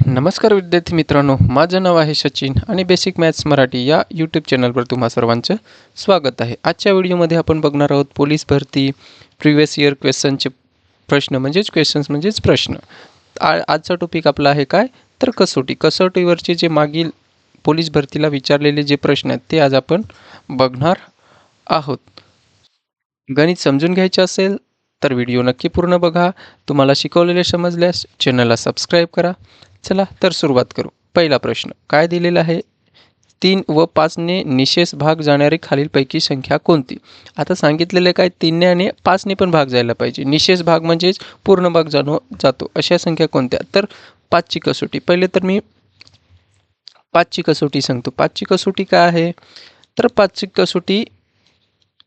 नमस्कार विद्यार्थी मित्रांनो, माझं नाव आहे सचिन आणि बेसिक मॅथ्स मराठी या यूट्यूब चॅनलवर तुम्हा सर्वांचं स्वागत आहे. आजच्या व्हिडिओमध्ये आपण बघणार आहोत पोलीस भरती प्रिव्हियस इयर क्वेश्चनचे प्रश्न म्हणजेच प्रश्न. आजचा टॉपिक आपला आहे काय तर कसोटी. कसोटीवरचे जे मागील पोलीस भरतीला विचारलेले जे प्रश्न आहेत ते आज आपण बघणार आहोत. गणित समजून घ्यायचे असेल तर व्हिडिओ नक्की पूर्ण बघा. तुम्हाला शिकवलेले समजल्यास चॅनलला सबस्क्राईब करा. चला तर सुरुवात करू. पहिला प्रश्न काय दिलेला आहे, 3 व 5 ने निशेष भाग जाणारी खालीलपैकी संख्या कोणती. आता सांगितलेलं काय 3 ने आणि 5 ने पण भाग जायला पाहिजे. निशेष भाग म्हणजेच पूर्ण भाग जातो अशा संख्या कोणत्या. तर 5 ची कसोटी. पहिले तर मी 5 ची कसोटी सांगतो. 5 ची कसोटी काय आहे तर 5 ची कसोटी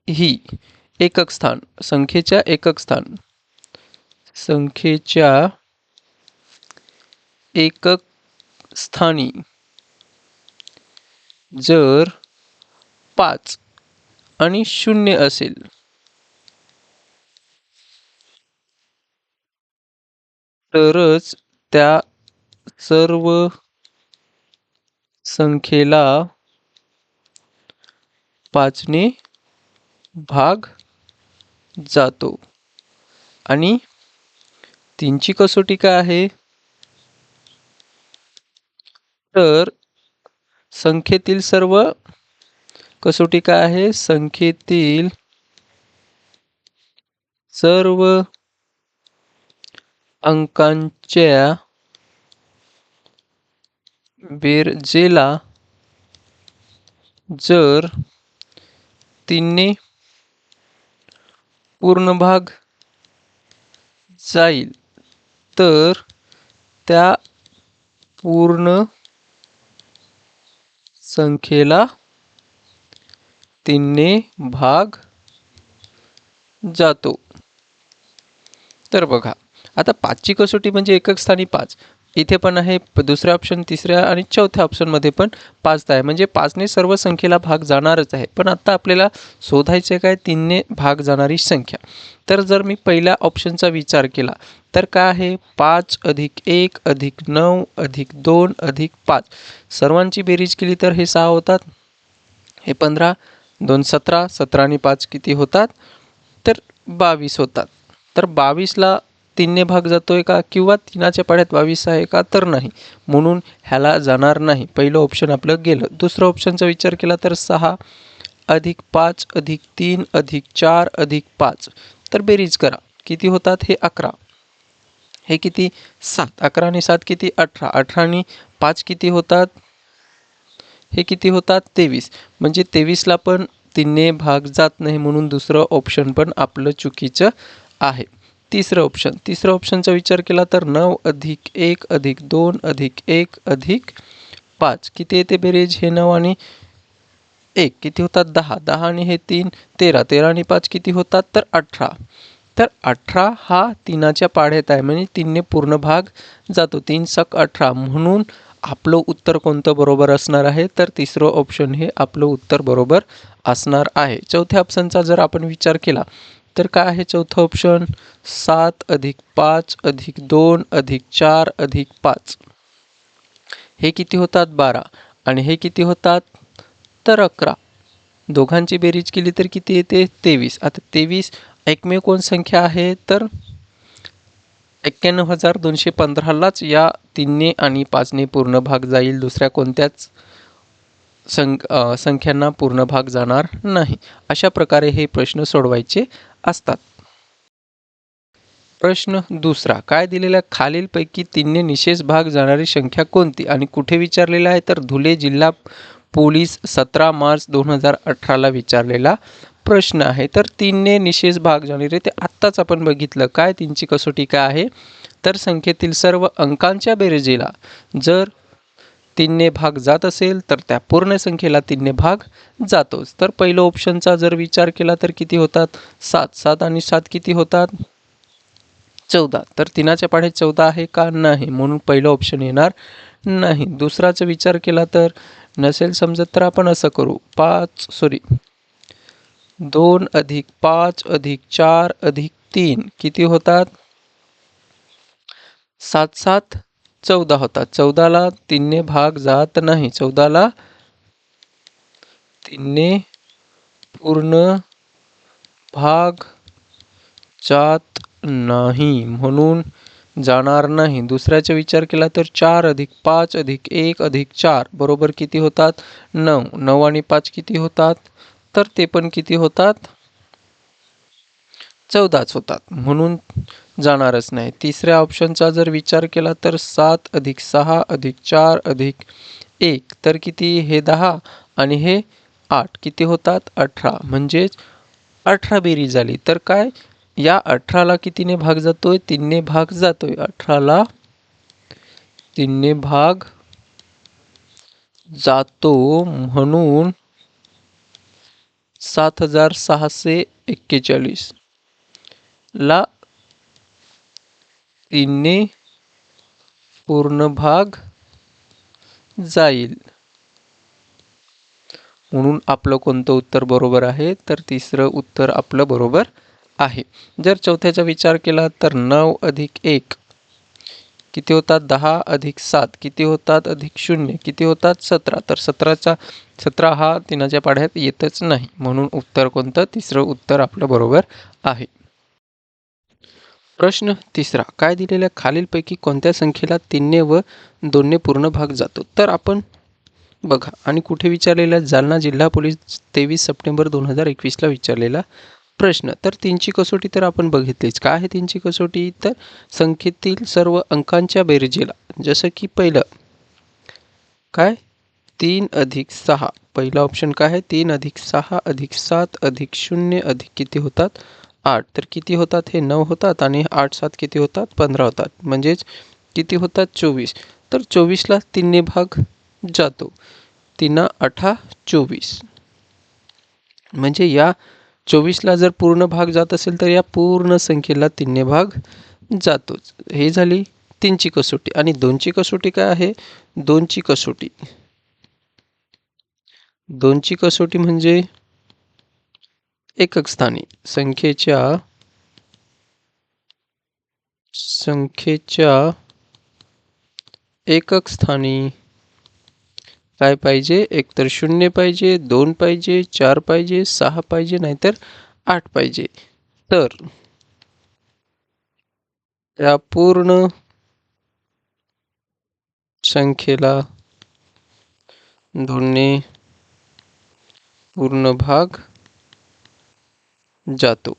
ही एकक स्थान संख्येच्या एकक स्थानी जर 5 आणि 0 असेल तरच त्या सर्व संख्येला 5 ने भाग जातो. आणि 3 ची कसोटी काय आहे तर संख्येतील सर्व कसोटी काय आहे, संख्येतील सर्व अंकांच्या बेरजेला जर 3 ने पूर्ण भाग जाईल तर त्या पूर्ण संख्येला 3 ने भाग जातो. तर बघा आता 5 ची कसोटी म्हणजे एकक स्थानी 5. इथे पण आहे दुसऱ्या ऑप्शन, तिसऱ्या आणि चौथ्या ऑप्शनमध्ये पण 5 आहे. म्हणजे 5 ने सर्व संख्येला भाग जाणारच आहे. पण आता आपल्याला शोधायचे काय 3 ने भाग जाणारी संख्या. तर जर मी पहिल्या ऑप्शनचा विचार केला तर काय आहे 5 अधिक 1 अधिक 9 अधिक 2 अधिक 5. सर्वांची बेरीज केली तर हे 6 होतात, हे 15, 2 17, 17 आणि 5 किती होतात तर 22 होतात. तर 22ला 3 ने भाग जातोय का किंवा 3च्या पाढ्यात 22 आहे का तर नाही, म्हणून ह्याला जाणार नाही. पहिलं ऑप्शन आपलं गेलं. दुसरं ऑप्शनचा विचार केला तर 6 अधिक 5 अधिक 3 अधिक 4 अधिक 5. तर बेरीज करा किती होतात, हे 11, हे किती 7, 11 आणि 7 किती 18, 18 आणि 5 किती होतात, हे किती होतात 23. म्हणजे 23ला पण 3 ने भाग जात नाही, म्हणून दुसरं ऑप्शन पण आपलं चुकीचं आहे. तिसरं ऑप्शनचा विचार केला तर 9 अधिक 1 अधिक 2 अधिक 1 अधिक 5 किती येते बेरीज, हे 9 आणि 1 किती होतात 10, 10 आणि हे 3 13, 13 आणि 5 किती होतात तर 18. तर 18 हा 3च्या पाढ्यात आहे, म्हणजे 3 ने पूर्ण भाग जातो. 3 सक 18, म्हणून आपलं उत्तर कोणतं बरोबर असणार आहे तर तिसरं ऑप्शन हे आपलं उत्तर बरोबर असणार आहे. चौथ्या ऑप्शनचा जर आपण विचार केला तर काय आहे चौथं ऑप्शन, 7 अधिक 5 अधिक 2 अधिक 4 अधिक 5. हे किती होतात 12 आणि हे किती होतात तर 11. दोघांची बेरीज केली तर किती येते 23. आता 23 एकमेव कोण संख्या आहे तर 91,215लाच या 3 ने आणि 5 ने पूर्ण भाग जाईल. दुसऱ्या कोणत्याच संख्यांना पूर्ण भाग जाणार नाही. अशा प्रकारे हे प्रश्न सोडवायचे असतात. प्रश्न दुसरा काय दिलेला, खालीलपैकी 3 ने निशेष भाग जाणारी संख्या कोणती आणि कुठे विचारलेला आहे तर धुळे जिल्हा पोलीस 17 मार्च 2018ला विचारलेला प्रश्न आहे. तर 3 ने निशेष भाग जाणारे ते आत्ताच आपण बघितलं. काय 3 ची कसोटी काय आहे तर संख्येतील सर्व अंकांच्या बेरजेला जर 3 ने भाग जात असेल तर त्या पूर्ण संख्येला 3 ने भाग जातोच. तर पहिलं ऑप्शनचा जर विचार केला तर किती होतात 7, 7 आणि 7 किती होतात 14. तर 3च्या पाढ्यात 14 आहे का नाही, म्हणून पहिलं ऑप्शन येणार नाही. दुसराचा विचार केला तर नसेल समजत तर आपण असं करू 2 अधिक 5 अधिक 4 अधिक 3 किती होतात 7, 7 14 होतात. 14ला 3ने भाग जात नाही. 14ला 3ने पूर्ण भाग जात नाही, म्हणून जाणार नाही. दुसऱ्याचा विचार केला तर 4 अधिक 5 अधिक 1 अधिक 4 बरोबर किती होतात? 9. 9 आणि 5 किती होतात? तर ते पण किती होतात? 14च होतात, म्हणून जाणारच नाही. तिसऱ्या ऑप्शनचा जर विचार केला तर 7 अधिक 6 अधिक 4 अधिक 1 तर किती? हे 10 आणि हे 8 किती होतात? 18. म्हणजेच 18 बेरीज झाली. तर काय? या 18ला कितीने भाग जातोय? 3ने भाग जातोय. 18ला 3ने भाग जातो, म्हणून 7641 ला 3ने पूर्ण भाग जाईल. म्हणून आपलं कोणतं उत्तर बरोबर आहे? तर तिसरं उत्तर आपलं बरोबर आहे. जर चौथ्याचा विचार केला तर 9 अधिक 1 किती होतात? 10 अधिक 7 किती होतात? अधिक 0 किती होतात? 17. तर 17 हा तिनाच्या पाढ्यात येतच नाही, म्हणून उत्तर कोणतं? तिसरं उत्तर आपलं बरोबर आहे. प्रश्न तिसरा. काय दिलेल्या खालीलपैकी कोणत्या संख्येला 3ने व 2ने पूर्ण भाग जातो? तर आपण बघा, आणि कुठे विचारलेला? जालना जिल्हा पोलीस 23 सप्टेंबर 2021ला विचारलेला प्रश्न. तर 3ची कसोटी तर आपण बघितलीच. काय आहे 3ची कसोटी? तर संख्येतील सर्व अंकांच्या बेरजेला, जसं की पहिलं काय? 3 अधिक 6. पहिला ऑप्शन काय आहे? 3 अधिक 6 अधिक 7 अधिक 0 अधिक किती होतात? 8. तर किती होतात? हे 9 होतात आणि 8 7 किती होतात? 15 होतात. म्हणजेच किती होतात? 24. तर 24ला 3ने भाग जातो. 3 8 24. म्हणजे या 24ला जर पूर्ण भाग जात असेल तर या पूर्ण संख्येला 3ने भाग जातोच. हे झाली 3ची कसोटी. आणि 2ची कसोटी काय आहे? 2ची कसोटी. 2ची कसोटी म्हणजे एकक स्थानी संख्येच्या एकक स्थानी काय पाहिजे? एकतर 0 पाहिजे, 2 पाहिजे, 4 पाहिजे, 6 पाहिजे, नाहीतर 8 पाहिजे. तर या पूर्ण संख्येला 2ने पूर्ण भाग जातो.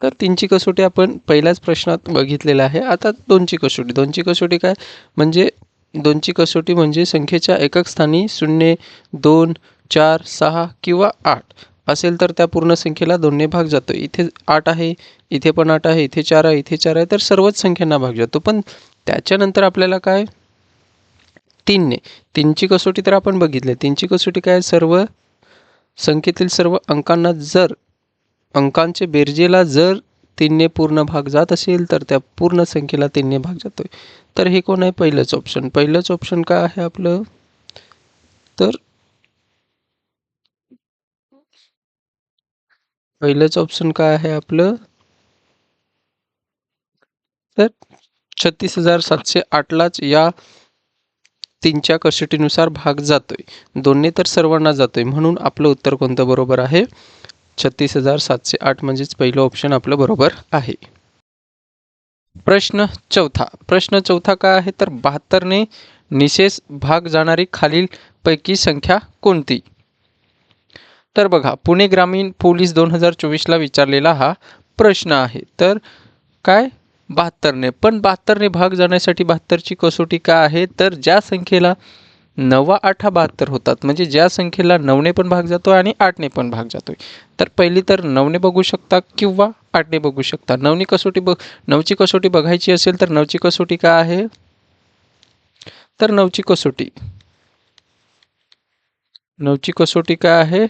तर 3ची कसोटी आपण पहिल्याच प्रश्नात बघितलेला आहे. आता 2ची कसोटी. 2ची कसोटी काय? म्हणजे 2ची कसोटी म्हणजे संख्येच्या एकक स्थानी 0, 2, 4, 6 किंवा 8 असेल तर त्या पूर्ण संख्येला 2ने भाग जातो. इथे 8 आहे, इथे पण 8 आहे, इथे 4 आहे, इथे 4 आहे, तर सर्वच संख्यांना भाग जातो. पण त्याच्यानंतर आपल्याला काय? 3ने. 3ची कसोटी तर आपण बघितली. 3ची कसोटी काय? सर्व संख्येतील सर्व अंकांना जर अंकांचे बेरजेला जर 3ने पूर्ण भाग जात असेल तर त्या पूर्ण संख्येला 3ने भाग जातोय. तर हे कोण आहे? पहिलंच ऑप्शन. पहिलंच ऑप्शन काय आहे आपलं? तर पहिलंच ऑप्शन काय आहे आपलं? तर 36,708लाच या 3च्या कसोटीनुसार भाग जातोय. 2ने तर सर्वांना जातोय, म्हणून आपलं उत्तर कोणतं बरोबर आहे? 36,708 म्हणजेच पहिलं ऑप्शन आपलं बरोबर आहे. प्रश्न चौथा. प्रश्न चौथा काय आहे? तर 72ने निशेष भाग जाणारी खालीलपैकी संख्या कोणती? तर बघा, पुणे ग्रामीण पोलीस 2024ला विचारलेला हा प्रश्न आहे. तर काय? 72ने. पण 72ने भाग जाण्यासाठी 72ची कसोटी काय आहे? तर ज्या संख्येला 9 8 72 होतात, म्हणजे ज्या संख्येला 9ने पण भाग जातोय आणि 8ने पण भाग जातोय. तर पहिली तर 9ने बघू शकता किंवा 8ने बघू शकता. 9ची कसोटी बघायची असेल तर 9ची कसोटी काय आहे? तर 9ची कसोटी काय आहे?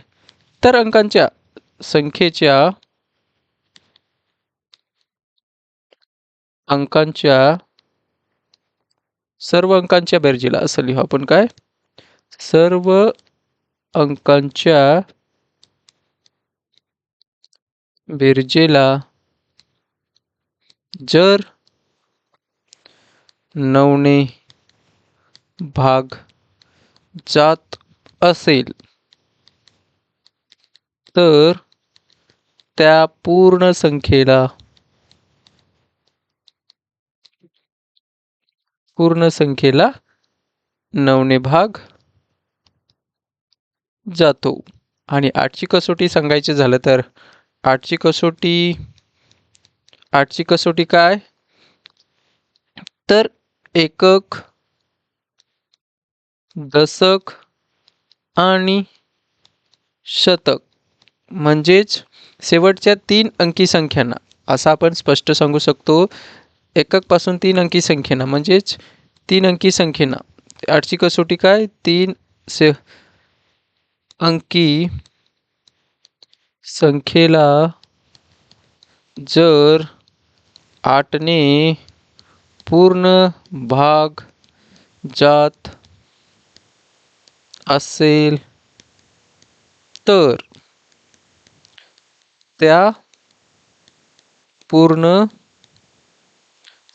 तर अंकांच्या सर्व अंकांच्या बेरजेला असं लिहू आपण. काय? सर्व अंकांच्या बेरजेला जर 9ने भाग जात असेल तर त्या पूर्ण संख्येला पूर्ण संख्येला 9ने भाग जातो. आणि 8ची कसोटी सांगायची झालं तर 8ची कसोटी काय तर एकक, दशक आणि शतक म्हणजेच शेवटच्या 3 अंकी संख्यांना असं आपण स्पष्ट सांगू शकतो. एकक पासून 3 अंकी संख्येना म्हणजेच 3 अंकी संख्येना 8ची कसोटी काय 3 अंकी संख्येला जर 8ने पूर्ण भाग जात असेल तर त्या पूर्ण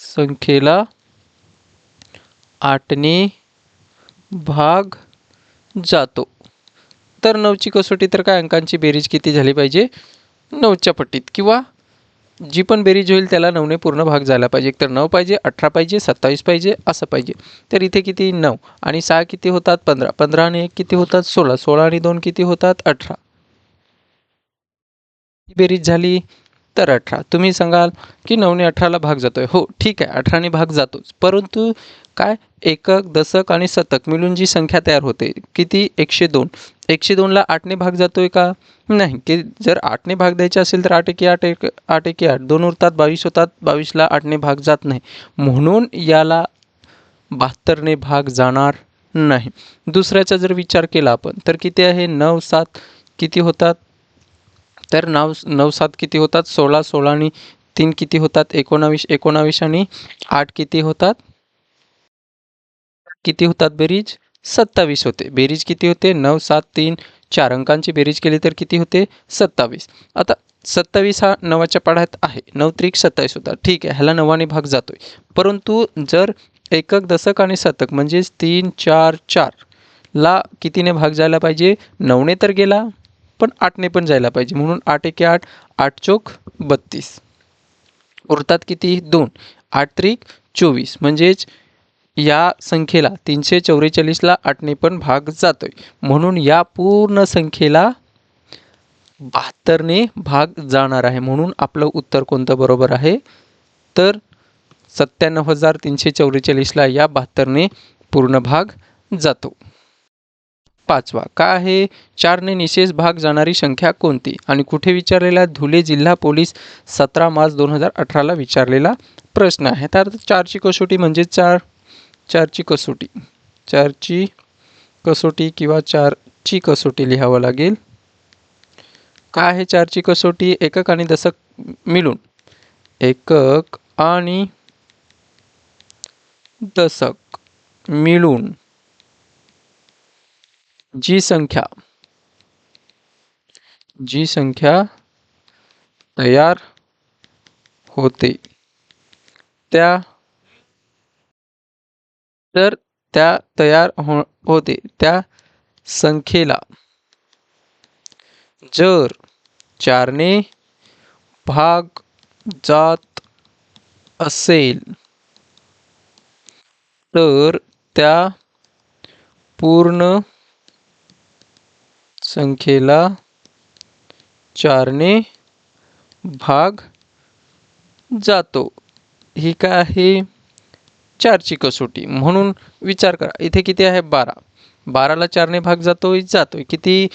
संख्येला 8ने भाग जातो. तर 9ची कसोटी तर काय अंकांची बेरीज किती झाली पाहिजे 9च्या पट्टीत किंवा जी पण बेरीज होईल त्याला 9ने पूर्ण भाग झाला पाहिजे. एक तर 9 पाहिजे, 18 पाहिजे, 27 पाहिजे असं पाहिजे. तर इथे किती 9 आणि 6 किती होतात 15, 15 आणि 1 किती होतात 16, 16 आणि 2 किती होतात 18. बेरीज झाली तर 18. तुम्ही सांगाल की 9ने 18ला भाग जातोय. हो ठीक आहे 18ने भाग जातोच, परंतु काय एकक, दशक आणि शतक मिळून जी संख्या तयार होते किती 102. 102ला 8ने भाग जातोय का नाही. की जर 8ने भाग द्यायचे असेल तर 8 एके 8 8 एके 8 2 उरतात 22 होतात. 22ला 8ने भाग जात नाही म्हणून याला 72ने भाग जाणार नाही. दुसऱ्याचा जर विचार केला आपण तर किती आहे 9 7 किती होतात तर 9 7 किती होतात 16, 16 आणि 3 किती होतात 19, 19 आणि 8 किती होतात बेरीज 27 होते. बेरीज किती होते 9 7 3 4 अंकांची बेरीज केली तर किती होते 27. आता 27 हा 9च्या पाढ्यात आहे. 9 त्रिक 27 होता. ठीक आहे ह्याला 9ने भाग जातोय, परंतु जर एकक, दशक आणि शतक म्हणजेच 3 4 4 ला कितीने भाग जायला पाहिजे 9ने तर गेला पण 8ने पण जायला पाहिजे. म्हणून 8 एके 8 8 चोक 32 उरतात किती 2 8 त्रिक 24 म्हणजेच या संख्येला 344ला 8ने पण भाग जातोय. म्हणून या पूर्ण संख्येला 72ने भाग जाणार आहे. म्हणून आपलं उत्तर कोणतं बरोबर आहे तर 97,344ला या 72ने पूर्ण भाग जातो. 5वा काय आहे 4ने निशेष भाग जाणारी संख्या कोणती आणि कुठे विचारलेला धुळे जिल्हा पोलीस 17 मार्च 2018ला विचारलेला प्रश्न आहे. तर 4ची कसोटी म्हणजे 4ची कसोटी किंवा 4ची कसोटी लिहावं लागेल. काय आहे 4ची कसोटी एकक आणि दशक मिळून एकक आणि दशक मिळून जी संख्या तयार होते त्या त्या संख्येला जर 4ने भाग जात असेल तर त्या पूर्ण संख्येला 4ने भाग जातो. ही काय आहे 4ची कसोटी. म्हणून विचार करा इथे किती आहे 12, 12ला 4ने भाग जातोय किती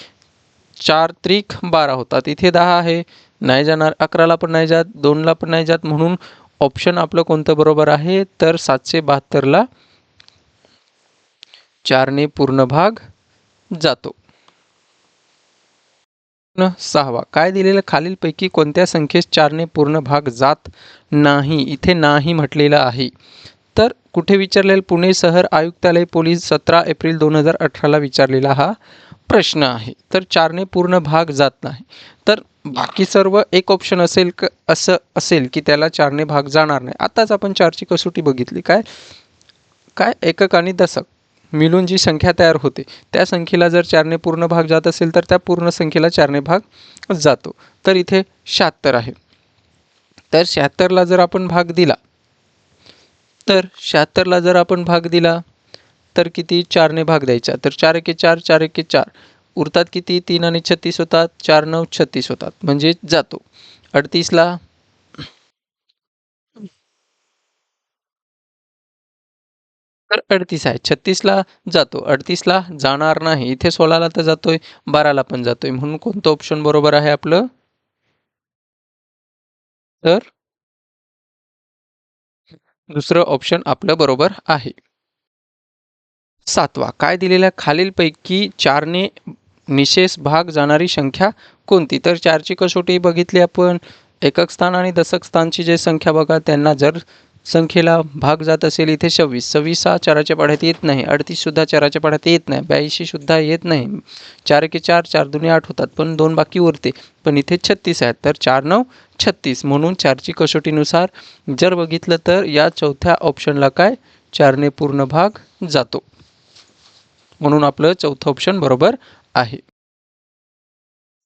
4 त्रिक 12 होतात. इथे 10 आहे नाही जाणार, 11ला पण नाही जात, 2ला पण नाही जात. म्हणून ऑप्शन आपलं कोणतं बरोबर आहे तर 772ला 4ने पूर्ण भाग जातो. 6वा काय दिलेलं खालीलपैकी कोणत्या संख्येस 4ने पूर्ण भाग जात नाही. इथे नाही म्हटलेलं आहे. तर कुठे विचारलेलं पुणे शहर आयुक्तालय पोलीस 17 एप्रिल 2018ला विचारलेला हा प्रश्न आहे. तर 4ने पूर्ण भाग जात नाही तर बाकी सर्व एक ऑप्शन असं असेल की त्याला 4ने भाग जाणार नाही. आताच आपण 4ची कसोटी बघितली काय काय एकक आणि दशक मिळून जी संख्या तयार होते त्या संख्येला जर 4ने पूर्ण भाग जात असेल तर त्या पूर्ण संख्येला 4ने भाग जातो. तर इथे 76 आहे. तर 76ला जर आपण भाग दिला तर 76ला जर आपण भाग दिला तर किती 4ने भाग द्यायचा. तर 4 एके 4 4 एके 4 उरतात किती 3 आणि 36 होतात 4 9 36 होतात म्हणजे जातो. 38ला तर 38 आहे. 36ला जातो. 38ला जाणार नाही. इथे 16ला तर जातोय, 12ला पण जातोय. म्हणून कोणतं ऑप्शन बरोबर आहे आपलं? तर दुसरं ऑप्शन आपलं बरोबर आहे. 7वा काय दिलेल्या खालीलपैकी 4ने निशेष भाग जाणारी संख्या कोणती? तर 4ची कसोटी बघितली आपण. एकक स्थान आणि दशक स्थानची जे संख्या बघा त्यांना जर संख्येला भाग जात असेल इथे 26. 26 हा 4च्या पाढ्यात येत नाही. 38 सुद्धा 4च्या पाढ्यात येत नाही. 82 सुद्धा येत नाही. 4 एके 4 4 दुनी 8 होतात पण 2 बाकी उरते. पण इथे 36 आहेत तर 4 9 36 म्हणून 4ची कसोटीनुसार जर बघितलं तर या चौथ्या ऑप्शनला काय 4ने पूर्ण भाग जातो. म्हणून आपलं चौथं ऑप्शन बरोबर आहे.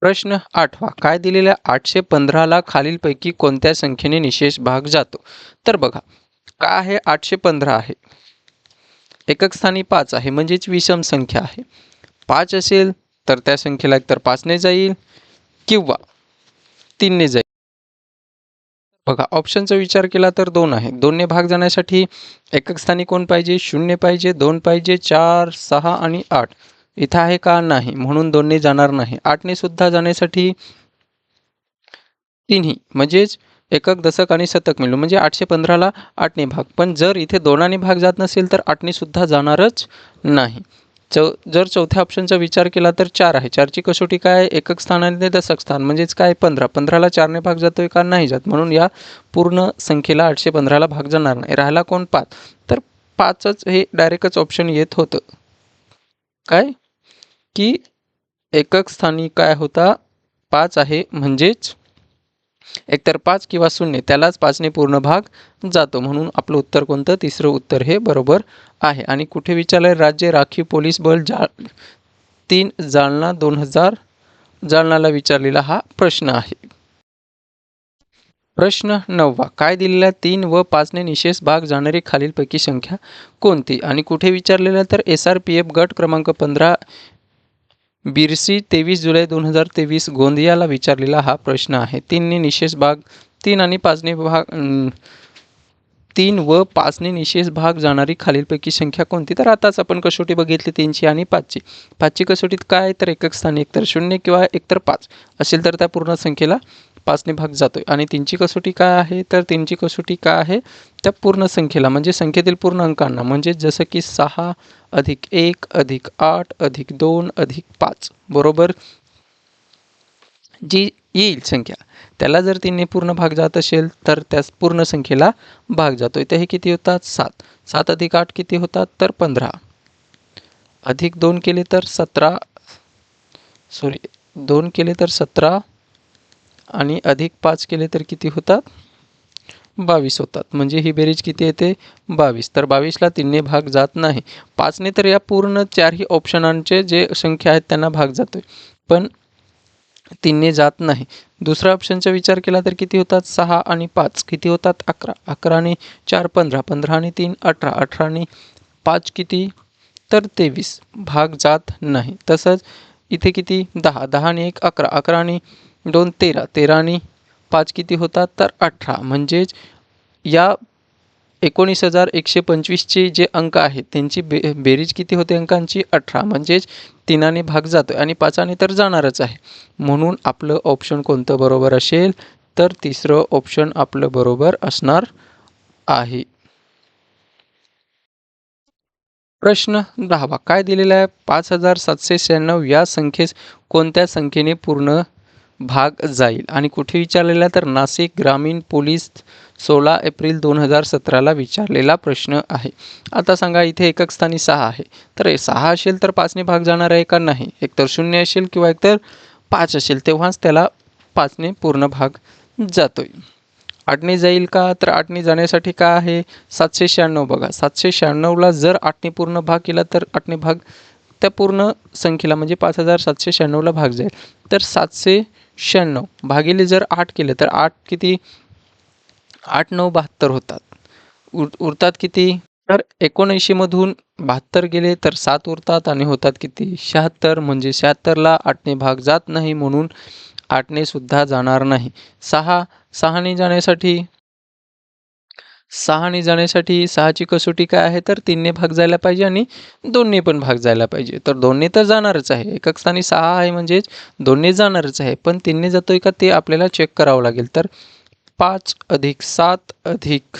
प्रश्न 8वा काय दिलेल्या 815ला खालीलपैकी कोणत्या संख्येने निशेष भाग जातो? तर बघा काय आहे 815 आहे. एकक स्थानी 5 आहे म्हणजेच विषम संख्या आहे. 5 असेल तर त्या संख्येला एकतर 5ने जाईल किंवा 3ने जाईल. बघा ऑप्शनचा विचार केला तर 2 आहे. 2ने भाग जाण्यासाठी एकक स्थानी कोण पाहिजे? 0 पाहिजे, 2 पाहिजे, 4, 6 आणि 8. इथं आहे का? नाही. म्हणून 2ने जाणार नाही. 8ने सुद्धा जाण्यासाठी तिन्ही म्हणजेच एकक, दशक आणि शतक मिळून म्हणजे 815ला 8ने भाग. पण जर इथे 2ने भाग जात नसेल तर 8ने सुद्धा जाणारच नाही. जर चौथ्या ऑप्शनचा विचार केला तर 4 आहे. 4ची कसोटी काय आहे? एकक स्थान आणि दशक स्थान म्हणजेच काय 15. 15ला 4ने भाग जातोय का? नाही जात. म्हणून या पूर्ण संख्येला 815ला भाग जाणार नाही. राहिला कोण? 5. तर 5च हे डायरेक्टच ऑप्शन येत होतं. काय की एकक स्थानी काय होता? 5 आहे म्हणजेच एकतर 5 किंवा 0 त्यालाच 5ने पूर्ण भाग जातो. म्हणून आपलं उत्तर कोणतं? तिसरं उत्तर हे बरोबर आहे. आणि कुठे विचारलंय? राज्य राखीव पोलीस बल 3 जालना 2000 जालनाला विचारलेला हा प्रश्न आहे. प्रश्न 9वा काय दिलेल्या 3 व 5ने निशेष भाग जाणारी खालीलपैकी संख्या कोणती? आणि कुठे विचारलेला तर SRPF गट क्रमांक 15 बिरसी 23 जुलै 2023 गोंदियाला विचारलेला हा प्रश्न आहे. 3ने निशेष भाग 3 आणि 5ने भाग 3 व 5ने निशेष भाग जाणारी खालीलपैकी संख्या कोणती? तर आताच आपण कसोटी बघितली 3ची आणि 5ची. 5ची कसोटीत काय तर एकक स्थानी एकतर 0 किंवा एकतर 5 असेल तर त्या पूर्ण संख्येला 5ने भाग जातोय. आणि 3ची कसोटी काय आहे? तर 3ची कसोटी काय आहे? त्या पूर्ण संख्येला म्हणजे संख्येतील पूर्ण अंकांना म्हणजे जसं की 6 अधिक 1 अधिक 8 अधिक 2 अधिक 5 बरोबर जी येईल संख्या त्याला जर 3ने पूर्ण भाग जात असेल तर त्या पूर्ण संख्येला भाग जातो. इथे हे किती होतात? 7. 7 अधिक 8 किती होतात? तर 15. अधिक 2 केले तर 17 सॉरी 2 केले तर 17 आणि अधिक 5 केले तर किती होतात? 22 होतात. म्हणजे ही बेरीज किती येते? 22. तर 22ला 3ने भाग जात नाही. 5ने तर या पूर्ण 4ही ऑप्शनांचे जे संख्या आहेत त्यांना भाग जातोय. पण 3ने जात नाही. दुसऱ्या ऑप्शनचा विचार केला तर किती होतात? 6 आणि 5 किती होतात? 11. 11 आणि 4 15. 15 आणि 3 18. 18 आणि 5 किती? तर 23. भाग जात नाही. तसंच इथे किती? 10. 10 आणि 1 11. 11 आणि 2 13. 13 आणि 5 किती होतात? तर 18. म्हणजेच या 19,125चे जे अंक आहेत त्यांची बेरीज किती होते अंकांची? 18. म्हणजेच 3ने भाग जातो आणि 5ने तर जाणारच आहे. म्हणून आपलं ऑप्शन कोणतं बरोबर असेल? तर तिसरं ऑप्शन आपलं बरोबर असणार आहे. प्रश्न 10वा काय दिलेला आहे? 5796 या संख्येस कोणत्या संख्येने पूर्ण भाग जाईल? आणि कुठे विचारलेला तर नाशिक ग्रामीण पोलीस 16 एप्रिल 2017ला विचारलेला प्रश्न आहे. आता सांगा इथे एकक स्थानी 6 आहे. तर 6 असेल तर 5ने भाग जाणार आहे का? नाही. एकतर 0 असेल किंवा एकतर 5 असेल तेव्हाच त्याला 5ने पूर्ण भाग जातोय. 8ने जाईल का? तर 8ने जाण्यासाठी काय आहे? 796 बघा. 796ला जर 8ने पूर्ण भाग केला तर 8ने भाग त्या पूर्ण संख्येला म्हणजे 5796ला भाग जाईल. तर 796 भागिले जर 8 केले तर 8 किती? 8 9 72 होतात. उरतात किती? तर 79 मधून 72 गेले तर 7 उरतात आणि होतात किती? 76. म्हणजे 76ला 8ने भाग जात नाही म्हणून 8ने सुद्धा जाणार नाही. 6ने जाण्यासाठी 6ची कसोटी काय आहे? तर 3ने भाग जायला पाहिजे आणि 2ने पण भाग जायला पाहिजे. तर 2ने तर जाणारच आहे. एकक स्थानी 6 आहे म्हणजेच 2ने जाणारच आहे. पण 3ने जातोय का ते आपल्याला चेक करावं लागेल. तर 5 अधिक 7 अधिक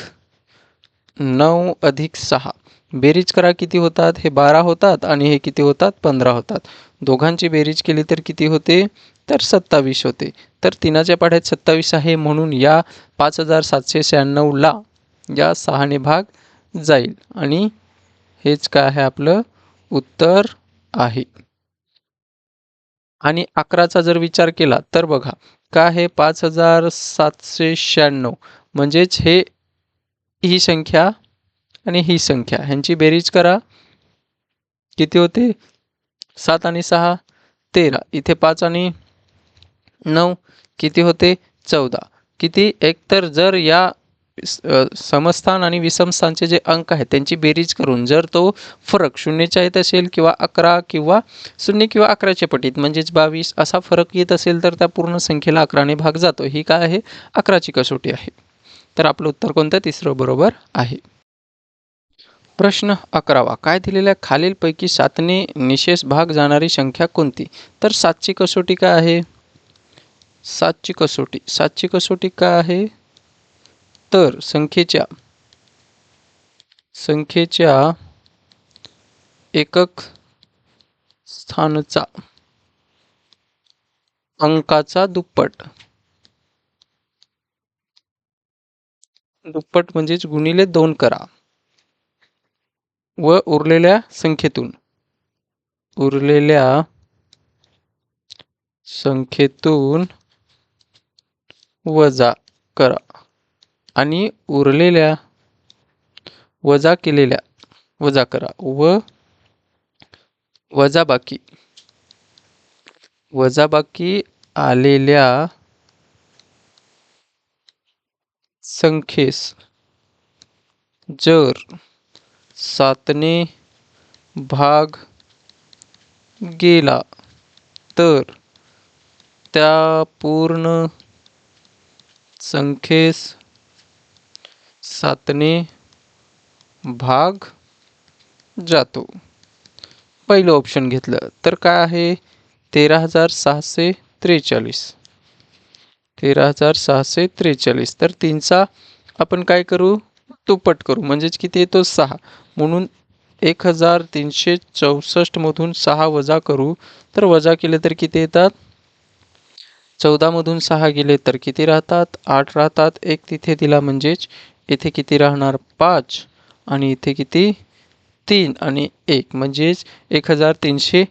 9 अधिक 6 बेरीज करा किती होतात? हे 12 होतात आणि हे किती होतात? 15 होतात. दोघांची बेरीज केली तर किती होते? तर 27 होते. तर 3च्या पाढ्यात 27 आहे म्हणून या 5796ला या 6ने भाग जाईल आणि हेच काय आहे? आपलं उत्तर आहे. आणि 11चा जर विचार केला तर बघा काय आहे? 5796 म्हणजेच ही संख्या आणि ही संख्या ह्यांची बेरीज करा किती होते? 7 आणि 6 13. इथे 5 आणि 9 किती होते? 14. किती? एकतर जर या समस्थान आणि विषमस्थानचे जे अंक आहेत त्यांची बेरीज करून जर तो फरक शून्याच्या येत असेल किंवा 11 किंवा 0 किंवा 11च्या पटीत म्हणजेच 22 असा फरक येत असेल तर त्या पूर्ण संख्येला 11ने भाग जातो. ही काय आहे? 11ची कसोटी आहे. तर आपलं उत्तर कोणतं? तिसरं बरोबर आहे. प्रश्न 11वा. काय दिलेल्या खालीलपैकी 7ने निशेष भाग जाणारी संख्या कोणती? तर 7ची कसोटी काय आहे? 7ची कसोटी काय आहे? तर संख्येच्या एकक स्थानचा अंकाचा दुप्पट म्हणजेच गुणिले 2 करा व उरलेल्या संख्येतून वजा करा आणि उरलेल्या वजा करा व वजाबाकी आलेल्या संख्येस जर 7ने भाग गेला तर त्या पूर्ण संख्येस 7ने भाग जातो. पहिलं ऑप्शन घेतलं तर काय आहे? 13,643. तर 3चा आपण काय करू? दुप्पट करू म्हणजेच किती येतो? 6 म्हणून 1364 मधून 6 वजा करू. तर वजा केले तर किती येतात? 14 मधून 6 गेले तर किती राहतात? 8 राहतात. एक तिथे दिला म्हणजेच इथे किती राहणार? 5 आणि इथे किती? 3 आणि 1 म्हणजेच 1358.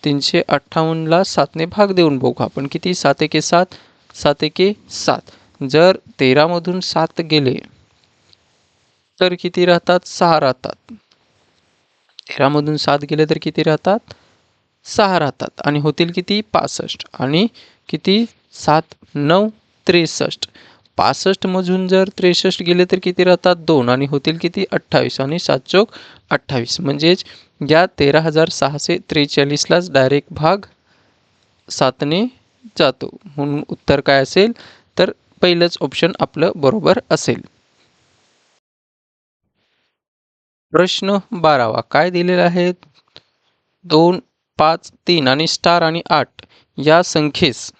1358ला 7ने भाग देऊन बघू आपण किती? 7 एके 7, 7 एके 7. जर 13 मधून 7 गेले तर किती राहतात? 6 राहतात. 13 मधून 7 गेले तर किती राहतात? 6 राहतात आणि होतील किती? 65 आणि किती? 7 9 63. 65 मधून जर 63 गेले तर किती राहतात? 2 आणि होतील किती? 28 आणि 7 चौक 28. म्हणजेच या 13,643लाच डायरेक्ट भाग 7ने जातो. म्हणून उत्तर काय असेल? तर पहिलंच ऑप्शन आपलं बरोबर असेल. प्रश्न 12वा. काय दिलेला आहे? 2 5 3 आणि स्टार आणि 8 या संख्येस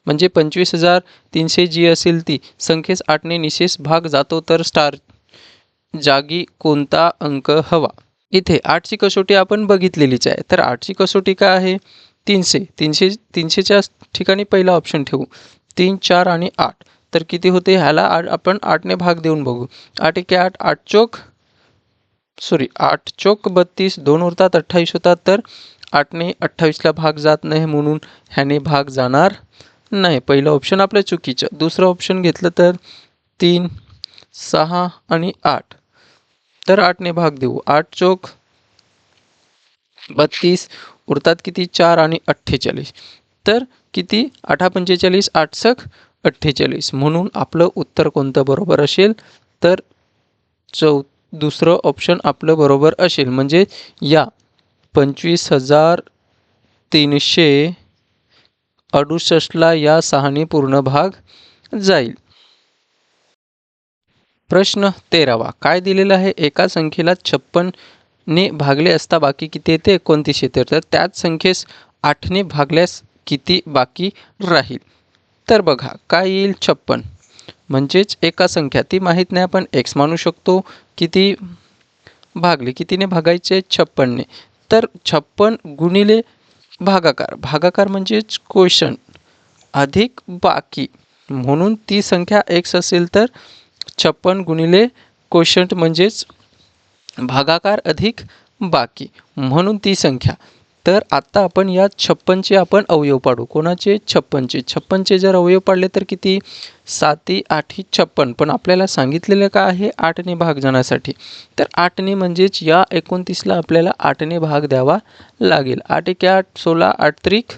म्हणजे 25,300 जी असेल ती संख्येस 8ने निशेष भाग जातो तर स्टार जागी कोणता अंक हवा? इथे 8ची कसोटी आपण बघितलेलीच आहे. तर 8ची कसोटी काय आहे? 300च्या ठिकाणी पहिला ऑप्शन ठेवू. 3 4 आणि 8 तर किती होते? ह्याला आपण 8ने भाग देऊन बघू. 8 एके 8 8 चोक 32 2 उरतात 28 होतात. तर 8ने 28ला भाग जात नाही म्हणून ह्याने भाग जाणार नाही, पहिलं ऑप्शन आपलं चुकीचं. दुसरं ऑप्शन घेतलं तर 3, 6 आणि 8. तर 8ने भाग देऊ. 8 चोक 32, उरतात किती 4 आणि 48. तर किती 8 45, 8 सक 48. म्हणून आपलं उत्तर कोणतं बरोबर असेल तर दुसरं ऑप्शन आपलं बरोबर असेल. म्हणजे या 25,368ला या 6ने पूर्ण भाग जाईल. प्रश्न 13वा काय दिलेला आहे? एका संख्येला 56ने भागले असता बाकी किती येते? 29 येते. तर त्याच संख्येस 8ने भागल्यास किती बाकी राहील? तर बघा काय येईल 56 म्हणजेच एका संख्या ती माहीत नाही, आपण x मानू शकतो. किती भागले, कितीने भागायचे? 56ने. तर 56 गुणिले भागाकार, भागाकार म्हणजेच क्वोशंट अधिक बाकी, म्हणून ती संख्या x असेल तर 56 गुणिले क्वोशंट म्हणजेच भागाकार अधिक बाकी, म्हणून ती संख्या. तर आता आपण या 56चे आपण अवयव पाडू. कोणाचे? 56चे. 56चे जर अवयव पाडले तर किती? 7 8 56. पण आपल्याला सांगितलेलं काय आहे? 8ने भाग जाण्यासाठी. तर 8ने म्हणजेच या 29ला आपल्याला 8ने भाग द्यावा लागेल. 8 1 8 16, 8 त्रिक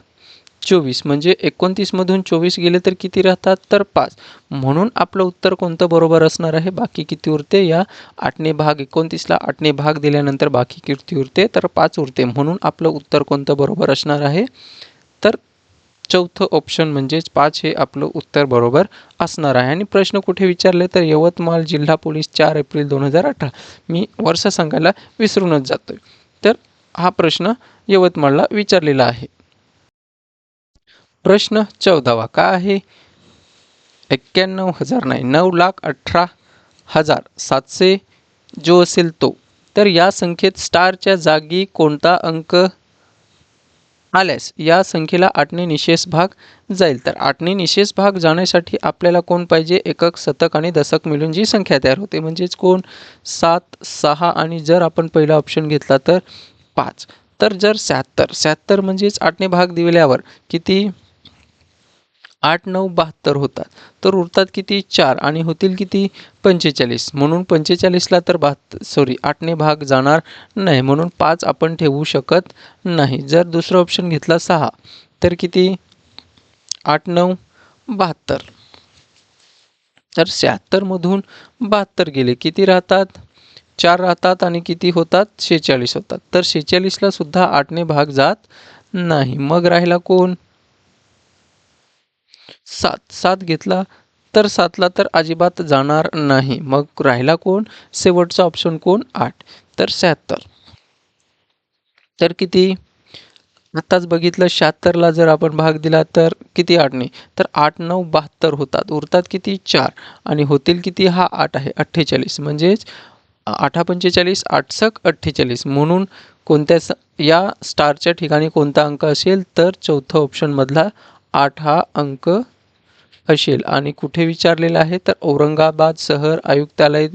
24. म्हणजे 29मधून 24 गेले तर किती राहतात? तर 5. म्हणून आपलं उत्तर कोणतं बरोबर असणार आहे? बाकी किती उरते? या 8ने भाग 29ला 8ने भाग दिल्यानंतर बाकी किती उरते? तर 5 उरते. म्हणून आपलं उत्तर कोणतं बरोबर असणार आहे? तर चौथं ऑप्शन म्हणजेच 5 हे आपलं उत्तर बरोबर असणार आहे. आणि प्रश्न कुठे विचारले? तर यवतमाळ जिल्हा पोलीस 4 एप्रिल 2018. मी वर्ष सांगायला विसरूनच जातोय. तर हा प्रश्न यवतमाळला विचारलेला आहे. प्रश्न 14वा काय आहे? 91,000 नाही, 9,18,700 जो असेल तो. तर या संख्येत स्टारच्या जागी कोणता अंक आल्यास या संख्येला 8ने निशेष भाग जाईल. तर 8ने निशेष भाग जाण्यासाठी आपल्याला कोण पाहिजे? एकक, शतक आणि दशक मिळून जी संख्या तयार होते म्हणजेच कोण? 7, 6 आणि जर आपण पहिला ऑप्शन घेतला तर 5. तर जर 76 म्हणजेच 8ने भाग दिल्यावर किती? 8 9 72 होतात. तर उरतात किती? 4 आणि होतील किती? 45. म्हणून 45ला तर 8ने भाग जाणार नाही, म्हणून 5 आपण ठेवू शकत नाही. जर दुसरा ऑप्शन घेतला 6 तर किती? 8 9 72. तर 76मधून 72 गेले किती राहतात? 4 राहतात आणि किती होतात? 46 होतात. तर 46ला सुद्धा 8ने भाग जात नाही. मग राहिला कोण? 7 घेतला तर 7ला तर अजिबात जाणार नाही. मग राहिला कोण? शेवटचा ऑप्शन कोण? 8. तर 76. तर किती? आत्ताच बघितलं 76ला जर आपण भाग दिला तर किती 8ने? तर 8 9 72 होतात. उरतात किती? 4 आणि होतील किती? हा 8 आहे 48. म्हणजेच 8 45 8 सक 48. म्हणून कोणत्या या स्टारच्या ठिकाणी कोणता अंक असेल? तर चौथं ऑप्शनमधला 8 हा अंक असेल. आणि कुठे विचारलेला आहे? तर औरंगाबाद शहर आयुक्तालय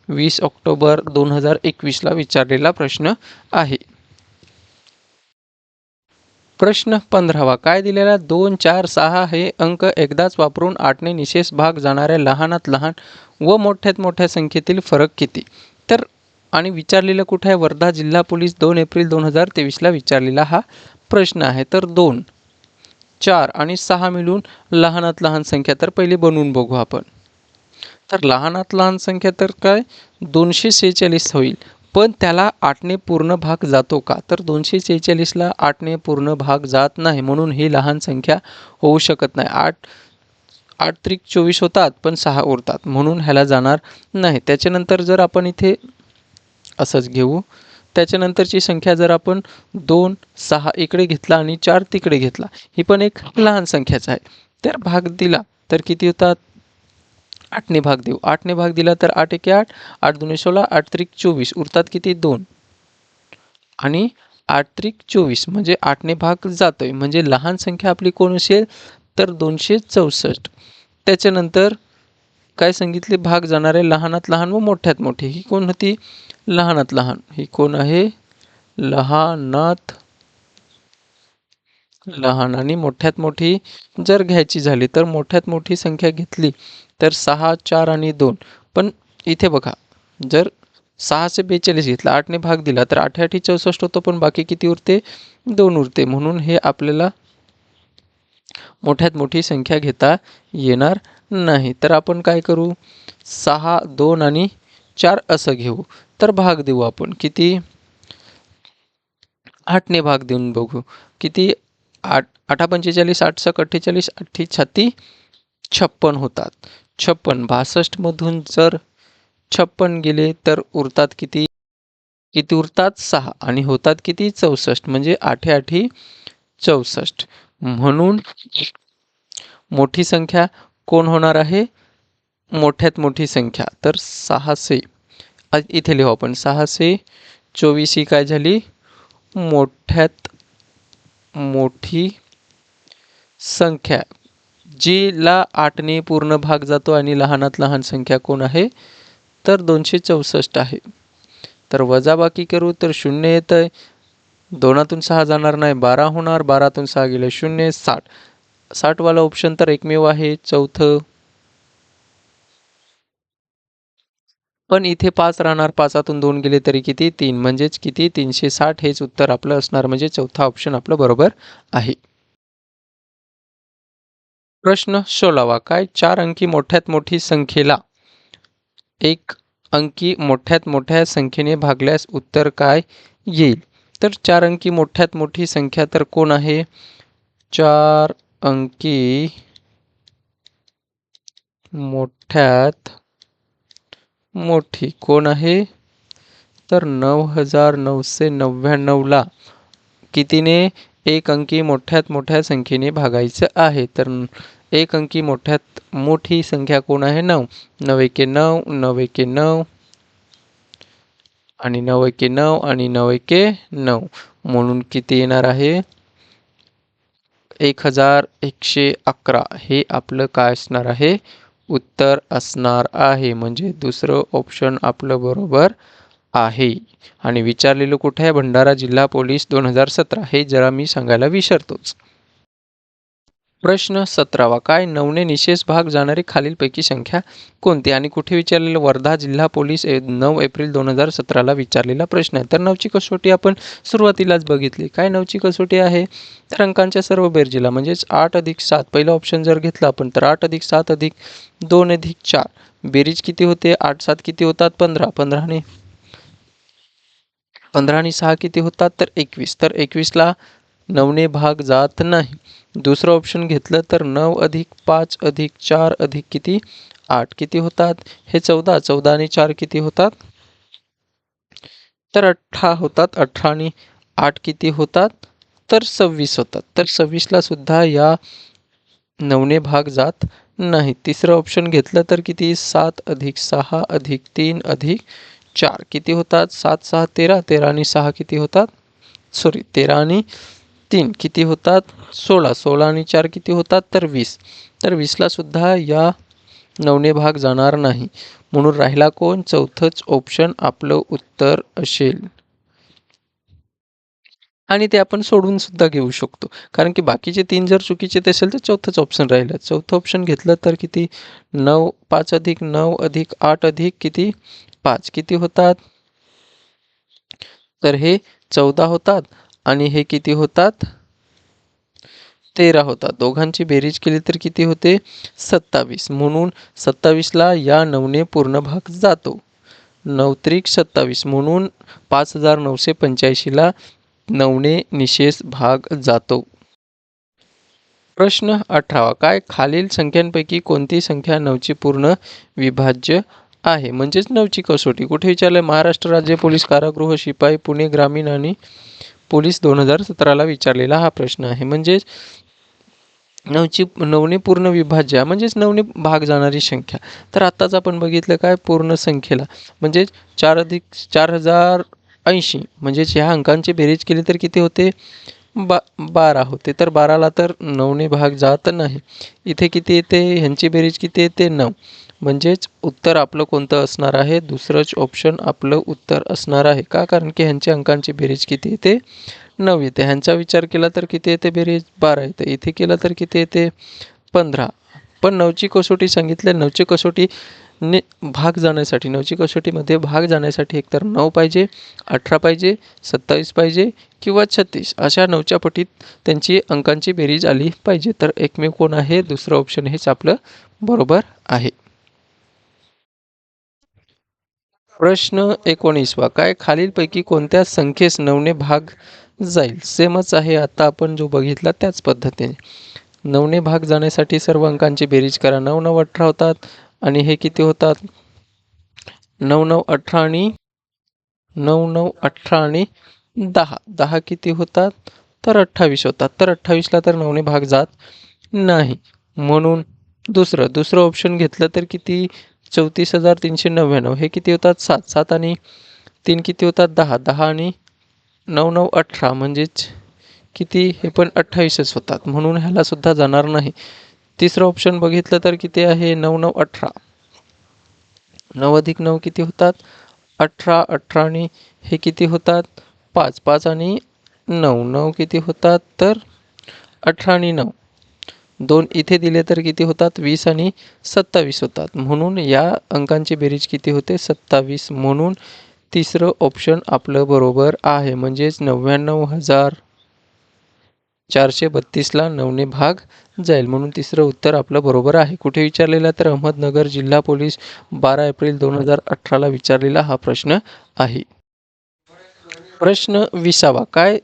20 ऑक्टोबर 2021ला विचारलेला प्रश्न आहे. प्रश्न 15वा काय दिलेला? 2 4 6 हे अंक एकदाच वापरून 8ने निशेष भाग जाणाऱ्या लहानात लहान व मोठ्यात मोठ्या संख्येतील फरक किती? तर आणि विचारलेलं कुठे आहे? वर्धा जिल्हा पोलीस 2 एप्रिल 2023ला विचारलेला हा प्रश्न आहे. तर 2 4 आणि 6 मिळून लहानात लहान संख्या. तर पहिली बनवून बघू आपण. तर लहानात लहान संख्या तर काय? 246 होईल. पण त्याला 8ने पूर्ण भाग जातो का? तर 246ला 8ने पूर्ण भाग जात नाही, म्हणून ही लहान संख्या होऊ शकत नाही. 8 त्रिक 24 होतात पण 6 उरतात, म्हणून ह्याला जाणार नाही. त्याच्यानंतर जर आपण इथे असंच घेऊ, त्याच्यानंतरची संख्या जर आपण 2 6 इकडे घेतला आणि 4 तिकडे घेतला, ही पण एक लहान संख्याच आहे. तर भाग दिला तर किती होतात? 8ने भाग देऊ. 8ने भाग दिला तर 8 1 8 8 2 16 8 त्रिक 24 उरतात किती? 2 आणि 8 त्रिक 24 म्हणजे 8ने भाग जातोय. म्हणजे लहान संख्या आपली कोण असेल? तर 264. त्याच्यानंतर काय सांगितले? भाग जाणारे लहानात लहान व मोठ्यात मोठे. ही कोण होती? लहानात लहान. ही कोण आहे? लहानात लहान आणि मोठ्यात मोठी जर घ्यायची झाली तर मोठ्यात मोठी संख्या घेतली तर 6, 4 आणि 2. पण इथे बघा, जर 642 घेतला, 8ने भाग दिला तर 8 8 64 होतो, पण बाकी किती उरते? 2 उरते. म्हणून हे आपल्याला मोठ्यात मोठी संख्या घेता येणार नाही. तर आपण काय करू? 6, 2 आणि 4 असं घेऊ. तर भाग देऊ आपण. किती? 8ने भाग देऊन बघू. किती? 8 8 45 8 6 48 8 छाती 56 होतात. 56 62 मधून जर 56 गेले तर उरतात किती? किती उरतात? 6 आणि होतात किती? 64. म्हणजे 8 8 64. म्हणून मोठी संख्या कोण होणार आहे? मोठ्यात मोठी संख्या. तर 600 इथे लिहू आपण. 624 ही काय झाली? मोठ्यात मोठी संख्या, जिला 8ने पूर्ण भाग जातो आणि लहानात लहान संख्या कोण आहे? तर 264 आहे. तर वजाबाकी करू तर 0 येतंय. 2तून 6 जाणार नाही, 12 होणार. 12तून 6 गेले 0, 60. 60 वाला ऑप्शन तर एकमेव आहे, चौथं. पण इथे 5 राहणार, 5तून 2 गेले तरी किती? 3. म्हणजेच किती? 360 हेच उत्तर आपलं असणार. म्हणजे चौथा ऑप्शन आपलं बरोबर आहे. प्रश्न 16वा. काय 4 अंकी मोठ्यात मोठी संख्येला 1 अंकी मोठ्यात मोठ्या संख्येने भागल्यास उत्तर काय येईल? तर 4 अंकी मोठ्यात मोठी संख्या तर कोण आहे? 4 अंकी मोठ्यात मोठी कोण आहे? तर 9999ला कितीने? 1 अंकी मोठ्यात मोठ्या संख्येने भागायचं आहे. तर 1 अंकी मोठ्यात मोठी संख्या कोण आहे? 9. 9 एके 9, 9 एके 9 आणि 9 एके 9 आणि 9 एके 9. म्हणून किती येणार आहे? 1111 हे आपलं काय असणार आहे? उत्तर असणार आहे. म्हणजे दुसरं ऑप्शन आपलं बरोबर आहे. आणि विचारलेलं कुठे आहे? भंडारा जिल्हा पोलीस 2017. हे जरा मी सांगायला विसरतोच. प्रश्न 17वा. काय 9ने निशेष भाग जाणारी खालीलपैकी संख्या कोणती? आणि कुठे विचारलेलं? वर्धा जिल्हा पोलीस 9 एप्रिल 2017ला विचारलेला प्रश्न आहे. तर 9ची कसोटी आपण सुरुवातीलाच बघितली. काय 9ची कसोटी आहे? तर अंकांच्या सर्व बेरजेला, म्हणजेच 8 अधिक 7. पहिला ऑप्शन जर घेतला आपण तर 8 अधिक 7 अधिक 2 अधिक 4. बेरीज किती होते? 8 7 किती होतात? 15. 15 आणि 6 किती होतात? तर 21. तर 21ला 9ने भाग जात नाही. दुसरं ऑप्शन घेतलं तर 9 अधिक 5 अधिक 4 अधिक किती? 8 किती होतात? हे 14. 14 आणि 4 किती होतात? तर 18 होतात. 18 आणि 8 किती होतात? तर 26 होतात. तर 26ला सुद्धा या 9ने भाग जात नाही. तिसरं ऑप्शन घेतलं तर किती? 7 अधिक 6 अधिक 3 अधिक 4 किती होतात? 7 6 13. 13 आणि 6 किती होतात? 13 आणि 3 किती होतात? 16. 16 आणि 4 किती होतात? तर 20. तर 20ला सुद्धा या 9ने भाग जाणार नाही. म्हणून राहिला कोण? चौथंच ऑप्शन आपलं उत्तर असेल. आणि ते आपण सोडून सुद्धा घेऊ शकतो. कारण की बाकीचे 3 जर चुकीचे असेल तर चौथंच ऑप्शन राहिलं. चौथं ऑप्शन घेतलं तर किती? 9 5 अधिक 9 अधिक 8 अधिक किती? 5 किती होतात? तर हे 14 होतात आणि हे किती होतात? 13 होतात. दोघांची बेरीज केली तर किती होते? 27. म्हणून 27ला या 9ने पूर्ण भाग जातो. 9 त्रिक 27. म्हणून 5985ला 9ने निशेष भाग जातो. प्रश्न 18वा. काय खालील संख्यांपैकी कोणती संख्या 9ची पूर्ण विभाज्य आहे? म्हणजेच 9ची कसोटी. कुठे विचारलंय? महाराष्ट्र राज्य पोलीस कारागृह शिपाई पुणे ग्रामीण आणि पोलीस 2017ला विचारलेला हा प्रश्न आहे. म्हणजेच 9ने पूर्ण विभाज्य म्हणजेच 9ने भाग जाणारी संख्या. तर आत्ताच आपण बघितलं काय? पूर्ण संख्येला म्हणजेच 4 अधिक 4080 म्हणजेच ह्या अंकांची बेरीज केली तर किती होते? 12 होते. तर 12ला तर 9ने भाग जात नाही. इथे किती येते? ह्यांची बेरीज किती येते? 9. म्हणजेच उत्तर आपलं कोणतं असणार आहे? दुसरंच ऑप्शन आपलं उत्तर असणार आहे. का? कारण की ह्यांच्या अंकांची बेरीज किती येते? 9 येते. ह्यांचा विचार केला तर किती येते बेरीज? 12 येते. इथे केला तर किती येते? 15. पण 9ची कसोटी सांगितली. 9ची कसोटीने भाग जाण्यासाठी 9ची कसोटीमध्ये भाग जाण्यासाठी एकतर 9 पाहिजे, 18 पाहिजे, 27 पाहिजे किंवा 36 अशा 9च्या पटीत त्यांची अंकांची बेरीज आली पाहिजे. तर एकमेव कोण आहे? दुसरं ऑप्शन हेच आपलं बरोबर आहे. प्रश्न 19वा. काय खालीलपैकी कोणत्या संख्येस 9ने भाग जाईल? सेमच आहे आता आपण जो बघितला त्याच पद्धतीने. 9ने भाग जाण्यासाठी सर्व अंकांची बेरीज करा. 9 9 18 होतात आणि हे किती होतात? 9 9 18 आणि 9 9 18 आणि 10. 10 किती होतात? तर 28 होतात. तर 28ला तर 9ने भाग जात नाही. म्हणून दुसरं ऑप्शन घेतलं तर किती? 34,399. हे किती होतात? 7. 7 आणि 3 किती होतात? 10. 10 आणि 9 9 18 म्हणजेच किती? हे पण 28च होतात. म्हणून ह्याला सुद्धा जाणार नाही. तिसरं ऑप्शन बघितलं तर किती आहे? 9 9 18. 9 अधिक 9 किती होतात? 18. 18 आणि हे किती होतात? 5. 5 आणि 9. 9 किती होतात? तर 18 आणि 9. 2 इथे दिले तर किती होतात? 20 आणि 27 होतात. म्हणून या अंकांची बेरीज किती होते? 27. म्हणून तिसरं ऑप्शन आपलं बरोबर आहे. म्हणजेच 99,432ला 9ने भाग जाईल. म्हणून तिसरं उत्तर आपलं बरोबर आहे. कुठे विचारलेला? तर अहमदनगर जिल्हा पोलीस 12 एप्रिल 2018ला विचारलेला हा प्रश्न आहे. प्रश्न 20वा. काय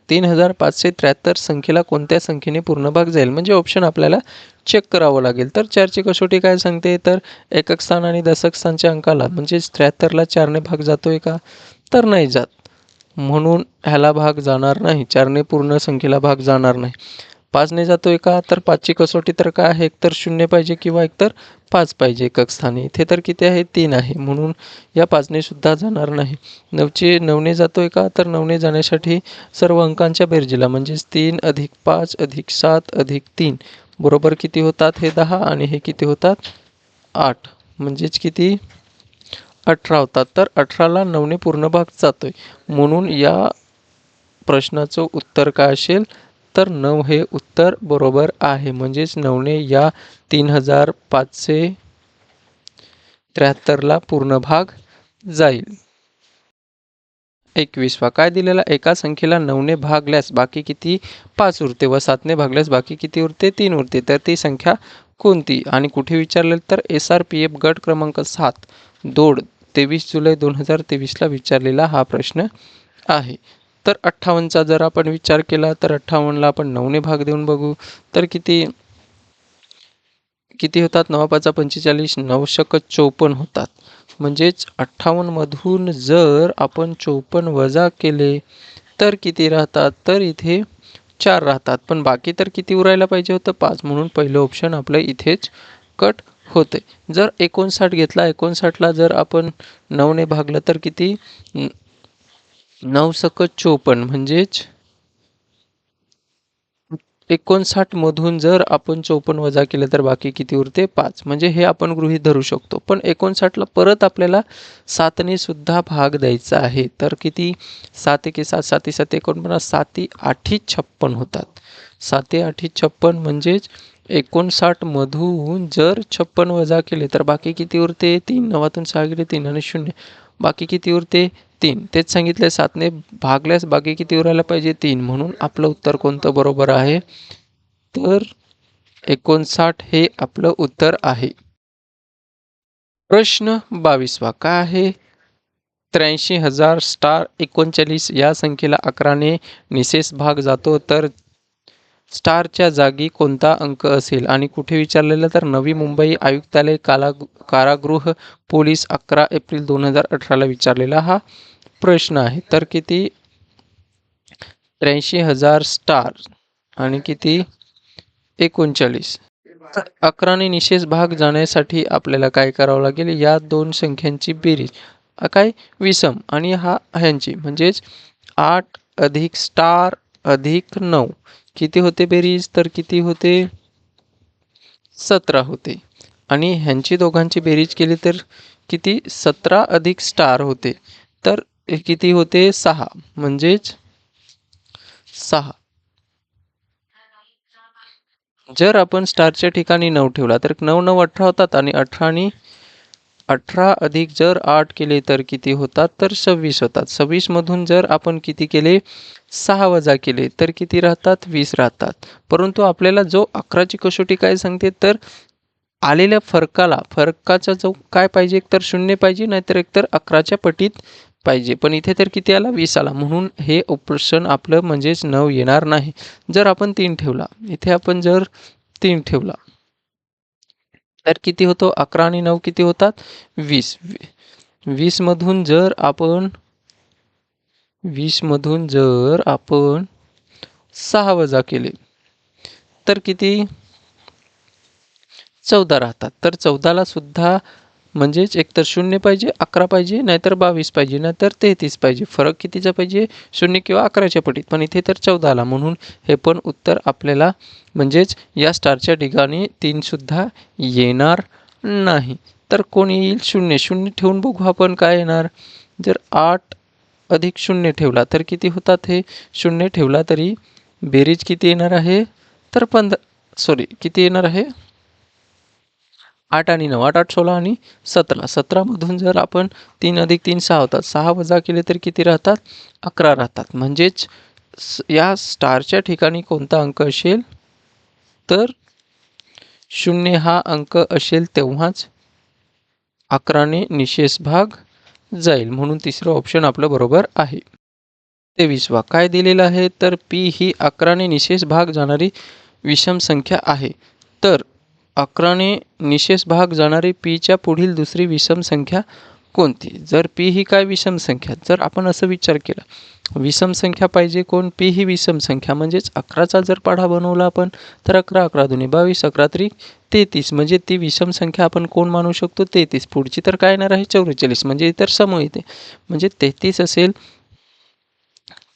3,573 संख्येला कोणत्या संख्येने पूर्ण भाग जाईल? म्हणजे ऑप्शन आपल्याला चेक करावं लागेल. तर 4ची कसोटी काय सांगते? तर एकक स्थान आणि दशक स्थानच्या अंकाला म्हणजेच 73ला 4ने भाग जातोय का? तर नाही जात. म्हणून ह्याला भाग जाणार नाही. 4ने पूर्ण संख्येला भाग जाणार नाही. 5ने जातोय का? तर 5ची कसोटी तर काय आहे? एकतर 0 पाहिजे किंवा एकतर 5 पाहिजे एकक स्थानी. इथे तर किती आहे? 3 आहे. म्हणून या 5ने सुद्धा जाणार नाही. 9ने जातोय का? तर 9ने जाण्यासाठी सर्व अंकांच्या बेरजेला म्हणजेच 3 अधिक 5 अधिक 7 अधिक 3 बरोबर किती होतात? हे 10 आणि हे किती होतात? 8 म्हणजेच किती? 18 होतात. तर 18ला 9ने पूर्ण भाग जातोय. म्हणून या प्रश्नाचं उत्तर काय असेल? तर 9 हे उत्तर बरोबर आहे. म्हणजेच 9ने या 3,573ला पूर्ण भाग जाईल. 21वा. काय दिलेला? एका संख्येला 9ने भागल्यास बाकी किती? 5 उरते व 7ने भागल्यास बाकी किती उरते? 3 उरते. तर ती संख्या कोणती? आणि कुठे विचारलेलं? तर SRPF गट क्रमांक 7 दोड 23 जुलै 2023ला विचारलेला हा प्रश्न आहे. तर 58चा जर आपण विचार केला तर 58ला आपण 9ने भाग देऊन बघू तर किती होतात? 9 5 45 9 शक 54 होतात. म्हणजेच 58 मधून जर आपण 54 वजा केले तर किती राहतात? तर इथे 4 राहतात. पण बाकी तर किती उरायला पाहिजे होतं? 5. म्हणून पहिलं ऑप्शन आपलं इथेच कट होते. जर 59 घेतला, 59ला जर आपण 9ने भागलं तर किती? 9 सक 54 म्हणजेच 59 मधून जर आपण 54 वजा केलं तर बाकी किती उरते? 5. म्हणजे हे आपण गृहीत धरू शकतो. पण 59ला परत आपल्याला 7ने सुद्धा भाग द्यायचा आहे. तर किती? 7 एके 7 7 7 49 7 8 56 होतात. 7 8 56 म्हणजेच 59 मधून जर 56 वजा केले तर बाकी किती उरते? 3. 9तून 6 गेले 3 आणि 0 बाकी किती उरते? 3. तेच सांगितले 7ने भागल्यास बाकी किती उरायला पाहिजे? 3. म्हणून आपलं उत्तर कोणतं बरोबर आहे? तर 59 हे आपलं उत्तर आहे. प्रश्न 22वा. काय आहे? 83,000 स्टार 39 या संख्येला 11ने निशेष भाग जातो तर स्टारच्या जागी कोणता अंक असेल? आणि कुठे विचारलेलं? तर नवी मुंबई आयुक्तालय कारागृह पोलीस 11 एप्रिल 2018ला विचारलेला हा प्रश्न आहे. तर किती? 83,000 स्टार आणि किती? 39. 11ने निशेष भाग जाण्यासाठी आपल्याला काय करावं लागेल? या दोन संख्यांची बेरीज काय? विषम आणि ह्यांची म्हणजेच 8 अधिक स्टार अधिक 9 किती होते बेरीज? तर किती होते? 17 होते. आणि ह्यांची दोघांची बेरीज केली तर किती? 17 अधिक स्टार होते. तर किती होते? 6. म्हणजेच 6. जर आपण स्टारच्या ठिकाणी 9 ठेवला तर 9 9 18 होतात आणि 18 आणि 18 अधिक जर 8 केले तर किती होतात तर 26 होतात. 26 मधून जर आपण किती केले 6 वजा केले तर किती राहतात 20 राहतात. परंतु आपल्याला जो 11ची कसोटी काय सांगते तर आलेल्या फरकाचा जो काय पाहिजे एकतर 0 पाहिजे नाहीतर एकतर 11च्या पटीत पाहिजे. पण इथे तर किती आला 20 आला म्हणून हे ऑप्शन आपलं म्हणजेच 9 येणार नाही. जर आपण 3 ठेवला इथे आपण जर 3 ठेवला तर किती होतो 11 आणि 9 किती होतात 20. 20 मधून जर आपण 6 वजा केले तर किती 14 राहतात. तर 14ला सुद्धा म्हणजेच एकतर 0 पाहिजे 11 पाहिजे नाहीतर 22 पाहिजे नाहीतर 33 पाहिजे. फरक कितीचा पाहिजे 0 किंवा 11च्या पटीत. पण इथे तर 14 आला म्हणून हे पण उत्तर आपल्याला म्हणजेच या स्टारच्या ठिकाणी 3 सुद्धा येणार नाही. तर कोण येईल 0. 0 ठेवून बघू आपण काय येणार. जर 8 अधिक 0 ठेवला तर किती होतात हे 0 ठेवला तरी बेरीज किती येणार आहे तर किती येणार आहे 8 आणि 9 8 8 16 आणि 17. 17 मधून जर आपण 3 अधिक 3 6 होतात 6 वजा केले तर किती राहतात 11 राहतात. म्हणजेच या स्टारच्या ठिकाणी कोणता अंक असेल तर 0 हा अंक असेल तेव्हाच 11ने निशेष भाग जाईल. म्हणून तिसरं ऑप्शन आपलं बरोबर आहे. 23वा काय दिलेलं आहे तर पी ही 11ने निशेष भाग जाणारी विषम संख्या आहे. तर 11ने निशेष भाग जाणारी पीच्या पुढील दुसरी विषम संख्या कोणती. जर पी ही काय विषम संख्या जर आपण असं विचार केला विषम संख्या पाहिजे कोण पी ही विषम संख्या म्हणजेच 11चा जर पाढा बनवला आपण तर 11 11 दुनी 22 11 त्रिक 33 म्हणजे ती विषम संख्या आपण कोण मानू शकतो 33. पुढची तर काय येणार आहे 44 म्हणजे इतर सम येते म्हणजे 33 असेल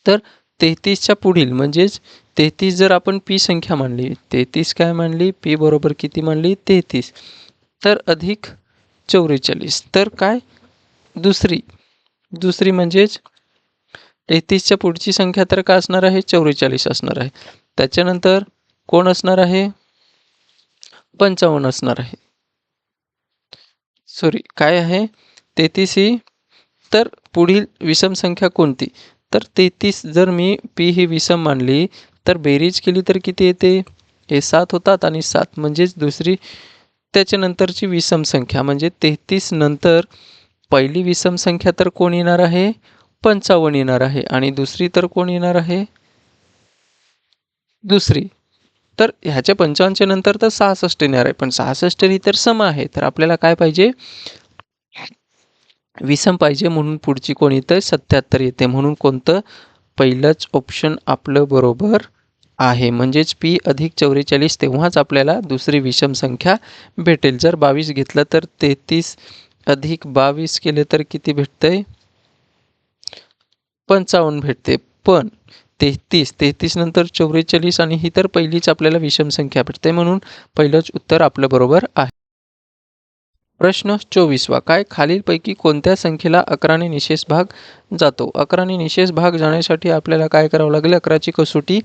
तर 33च्या पुढील म्हणजेच 33 जर आपण पी संख्या मानली 33 काय मानली पी बरोबर किती मानली 33 तर अधिक 44 तर काय दुसरी म्हणजेच 33च्या पुढची संख्या तर काय असणार आहे 44 असणार आहे. त्याच्यानंतर कोण असणार आहे 55 असणार आहे. काय आहे 33 ही तर पुढील विषम संख्या कोणती तर 33 जर मी पी ही विषम मानली तर बेरीज केली तर किती येते हे 7 होतात आणि 7 म्हणजेच दुसरी त्याच्यानंतरची विषम संख्या म्हणजे 33 नंतर पहिली विषम संख्या तर कोण येणार आहे 55 येणार आहे आणि दुसरी तर कोण येणार आहे दुसरी तर ह्याच्या 55च्या नंतर तर 66 येणार आहे पण 66 ही तर सम आहे तर आपल्याला काय पाहिजे विषम पाहिजे म्हणून पुढची कोण येतं 77 येते म्हणून कोणतं पहिलंच ऑप्शन आपलं बरोबर आहे. म्हणजेच पी अधिक 44 तेव्हाच आपल्याला दुसरी विषम संख्या भेटेल. जर 22 घेतलं तर 33 अधिक 22 केले तर किती भेटतंय 55 भेटते. पण 33 नंतर 44 आणि ही तर पहिलीच आपल्याला विषम संख्या भेटते म्हणून पहिलंच उत्तर आपलं बरोबर आहे. प्रश्न 24वा काय खालीलपैकी कोणत्या संख्येला 11ने निशेष भाग जातो. 11ने निशेष भाग जाण्यासाठी आपल्याला काय करावं लागेल 11ची कसोटी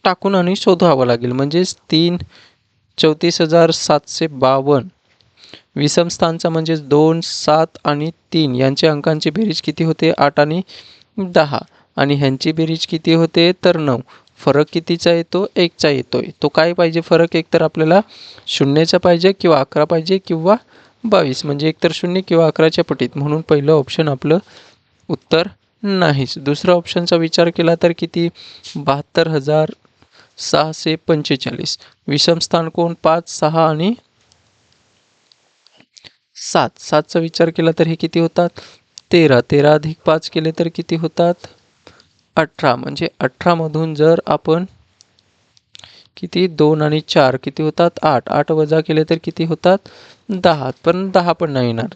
टाकून आणि शोधावं लागेल. म्हणजेच 3 34,752 विषम स्थानचा म्हणजेच 2 7 आणि 3 यांच्या अंकांची बेरीज किती होते 8 आणि 10 आणि ह्यांची बेरीज किती होते तर 9. फरक कितीचा येतो 1चा येतोय. तो काय पाहिजे फरक एकतर आपल्याला 0चा पाहिजे किंवा 11 पाहिजे किंवा 22 म्हणजे एकतर 0 किंवा 11च्या पटीत म्हणून पहिलं ऑप्शन आपलं उत्तर नाहीच. दुसऱ्या ऑप्शनचा विचार केला तर किती 72,645 विषम स्थान कोण 5 6 आणि 7 7चा विचार केला तर हे किती होतात 13 13 अधिक 5 केले तर किती होतात 18 म्हणजे 18 मधून जर आपण किती 2 आणि 4 किती होतात 8 8 वजा केले तर किती होतात 10 पण 10 पण नाही येणार.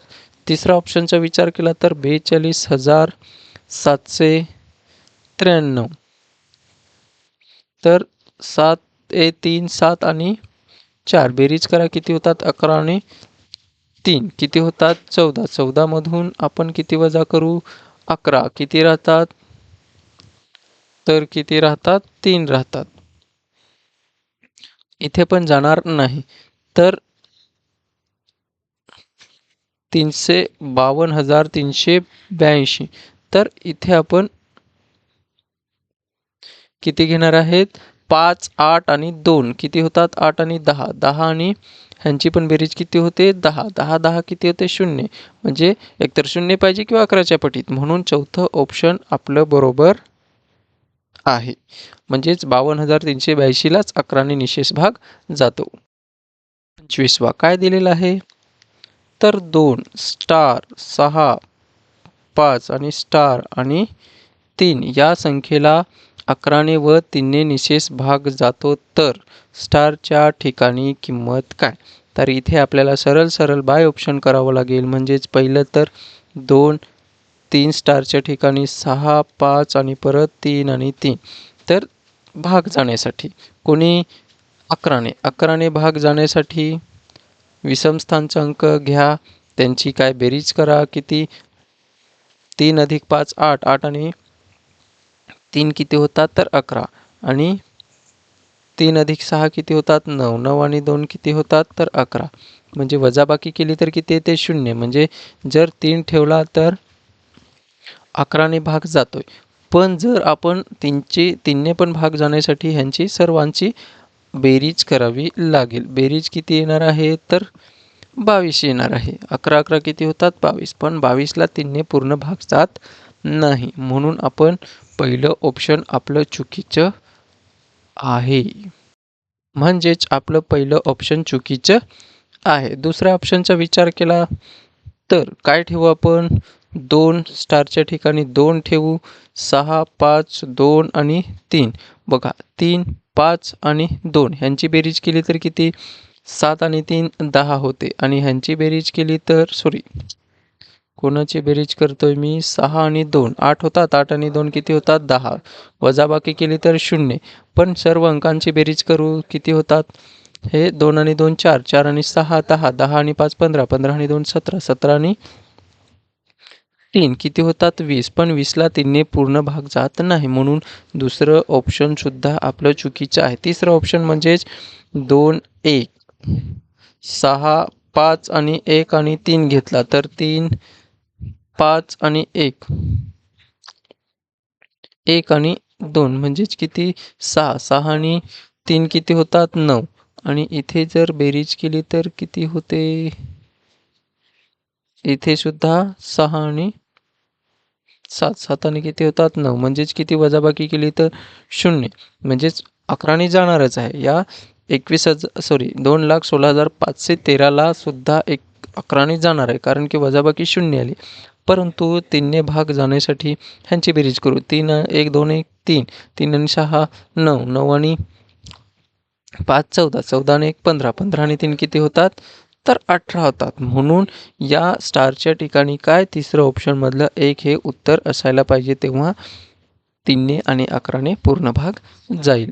तिसरा ऑप्शनचा विचार केला तर 42,793 तर 7 3 7 आणि 4 बेरीज करा किती होतात 11 आणि 3 किती होतात 14 14 मधून आपण किती वजा करू 11 किती राहतात तर किती राहतात? 3 राहतात. इथे पण जाणार नाही. तर 352,382. तर इथे आपण किती घेणार आहेत? 5, 8 आणि 2 किती होतात? 8 आणि 10. 10 आणि ह्यांची पण बेरीज किती होते? 10. 10, 10 किती होते? 0. म्हणजे एकतर 0 पाहिजे किंवा 11च्या पटीत. म्हणून चौथं ऑप्शन आपलं बरोबर आहे. म्हणजेच 52,382लाच 11ने निशेष भाग जातो. 25वा काय दिलेला आहे? तर 2 स्टार 6 5 आणि स्टार आणि 3 या संख्येला 11ने व 3ने निशेष भाग जातो तर स्टारच्या ठिकाणी किंमत काय? तर इथे आपल्याला सरळ बाय ऑप्शन करावं लागेल. म्हणजेच पहिलं तर 2 3 स्टारच्या ठिकाणी 6 5 आणि परत 3 आणि 3. तर भाग जाण्यासाठी कोणी 11ने भाग जाण्यासाठी विषम स्थानचा अंक घ्या, त्यांची काय बेरीज करा. किती? 3 अधिक 5 8. 8 आणि 3 किती होतात? तर 11. आणि 3 अधिक 6 किती होतात? 9. 9 आणि 2 किती होतात? तर 11. म्हणजे वजाबाकी केली तर किती येते? 0. म्हणजे जर 3 ठेवला तर 11ने भाग जातोय. पण जर आपण 3ने पण भाग जाण्यासाठी ह्यांची सर्वांची बेरीज करावी लागेल. बेरीज किती येणार आहे? तर 22 येणार आहे. 11 11 किती होतात? 22. पण 22ला 3ने पूर्ण भाग जात नाही. म्हणून आपण पहिलं ऑप्शन आपलं चुकीचं आहे. म्हणजेच आपलं पहिलं ऑप्शन चुकीचं आहे. दुसऱ्या ऑप्शनचा विचार केला तर काय ठेवू आपण? 2 स्टारच्या ठिकाणी 2 ठेवू. 6 5 2 आणि 3. बघा 3 5 आणि 2 ह्यांची बेरीज केली तर किती? 7 आणि 3 10 होते. आणि ह्यांची बेरीज केली तर कोणाची बेरीज करतोय मी? 6 आणि 2 8 होतात. 8 आणि 2 किती होतात? 10. वजाबाकी केली तर 0. पण सर्व अंकांची बेरीज करू किती होतात? हे 2 आणि 2 4. 4 आणि 6 10. 10 आणि 5 15. 15 आणि 2 17. 17 आणि 3 किती होतात? 20. पण 20ला 3ने पूर्ण भाग जात नाही. म्हणून दुसरं ऑप्शन सुद्धा आपलं चुकीचं आहे. तिसरं ऑप्शन म्हणजेच 2 1 6 5 आणि 1 आणि 3 घेतला तर 3 5 आणि 1 1 आणि 2 म्हणजेच किती? 6. 6 आणि 3 किती होतात? 9. आणि इथे जर बेरीज केली तर किती होते? इथे सुद्धा 6 आणि 7. 7 आणि किती होतात? 9. म्हणजेच किती वजाबाकी केली तर 0. म्हणजेच 11ने जाणारच आहे. या 2,16,513ला सुद्धा 11ने जाणार आहे. कारण की वजाबाकी 0 आली. परंतु 3ने भाग जाण्यासाठी ह्यांची बेरीज करू. 3 1 2 1 3. 3 आणि 6 9. 9 आणि 5 14. 14 आणि 1 15. 15 आणि 3 किती होतात? तर 18 होतात. म्हणून या स्टारच्या ठिकाणी काय? तिसरं ऑप्शनमधलं 1 हे उत्तर असायला पाहिजे. तेव्हा 3ने आणि 11ने पूर्ण भाग जाईल.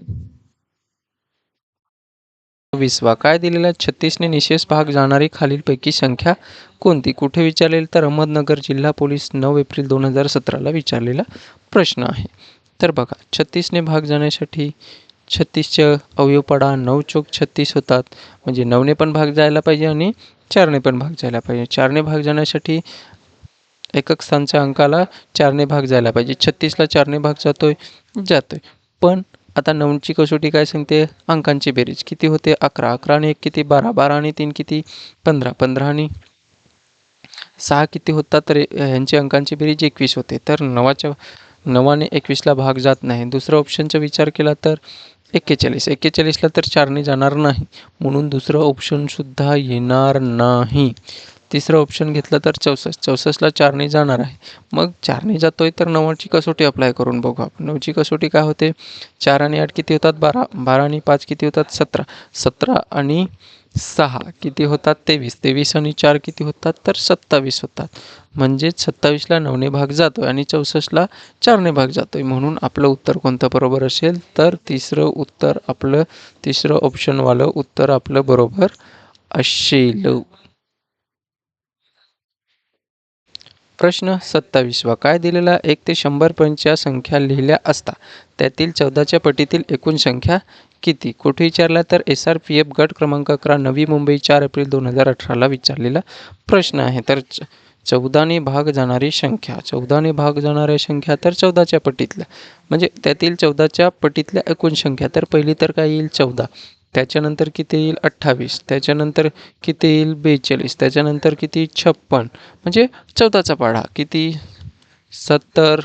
20वा काय दिलेला? 36ने निशेष भाग जाणारी खालीलपैकी संख्या कोणती? कुठे विचारलेलं? तर अहमदनगर जिल्हा पोलीस 9 एप्रिल 2017ला विचारलेला प्रश्न आहे. तर बघा 36ने भाग जाण्यासाठी 36चे अवयव पाडा. 9 चौक 36 होतात. म्हणजे 9ने पण भाग जायला पाहिजे आणि 4ने पण भाग जायला पाहिजे. 4ने भाग जाण्यासाठी एकक स्थानच्या अंकाला 4ने भाग जायला पाहिजे. 36ला 4ने भाग जातोय. पण आता 9ची कसोटी काय सांगते? अंकांची बेरीज किती होते? 11. 11 आणि 1 किती? 12. 12 आणि 3 किती? 15. 15 आणि 6 किती होतात? तर ह्यांची अंकांची बेरीज 21 होते. तर 9ने 21ला भाग जात नाही. दुसऱ्या ऑप्शनचा विचार केला तर 41. 41ला तर 4ने जाणार नाही. म्हणून दुसरं ऑप्शनसुद्धा येणार नाही. तिसरं ऑप्शन घेतलं तर 64. 64ला 4ने जाणार आहे. मग 4ने जातोय तर 9ची कसोटी अप्लाय करून बघू आपण. 9ची कसोटी काय होते? 4 आणि 8 किती होतात? 12. 12 आणि 5 किती होतात? 17. 17 आणि 6 किती होतात? 23. 23 आणि 4 किती होतात? तर 27 होतात. म्हणजेच 27ला 9ने भाग जातोय आणि 64ला 4ने भाग जातोय. म्हणून आपलं उत्तर कोणतं बरोबर असेल? तर तिसरं ऑप्शनवालं उत्तर आपलं बरोबर असेल. प्रश्न 27वा काय दिलेला 1 ते 100 पर्यंतच्या संख्या लिहिल्या असता त्यातील 14च्या पटीतील एकूण संख्या किती? कुठे विचारला तर SRPF गट क्रमांक 11 नवी मुंबई 4 एप्रिल 2018ला विचारलेला प्रश्न आहे. तर 14ने भाग जाणारी संख्या 14ने भाग जाणाऱ्या संख्या तर 14च्या पटीतल्या म्हणजे त्यातील 14च्या पटीतल्या एकूण संख्या तर पहिली तर काय येईल 14, त्याच्यानंतर किती येईल 28, त्याच्यानंतर किती येईल 42, त्याच्यानंतर किती 56 म्हणजे 14चा पाढा किती 70,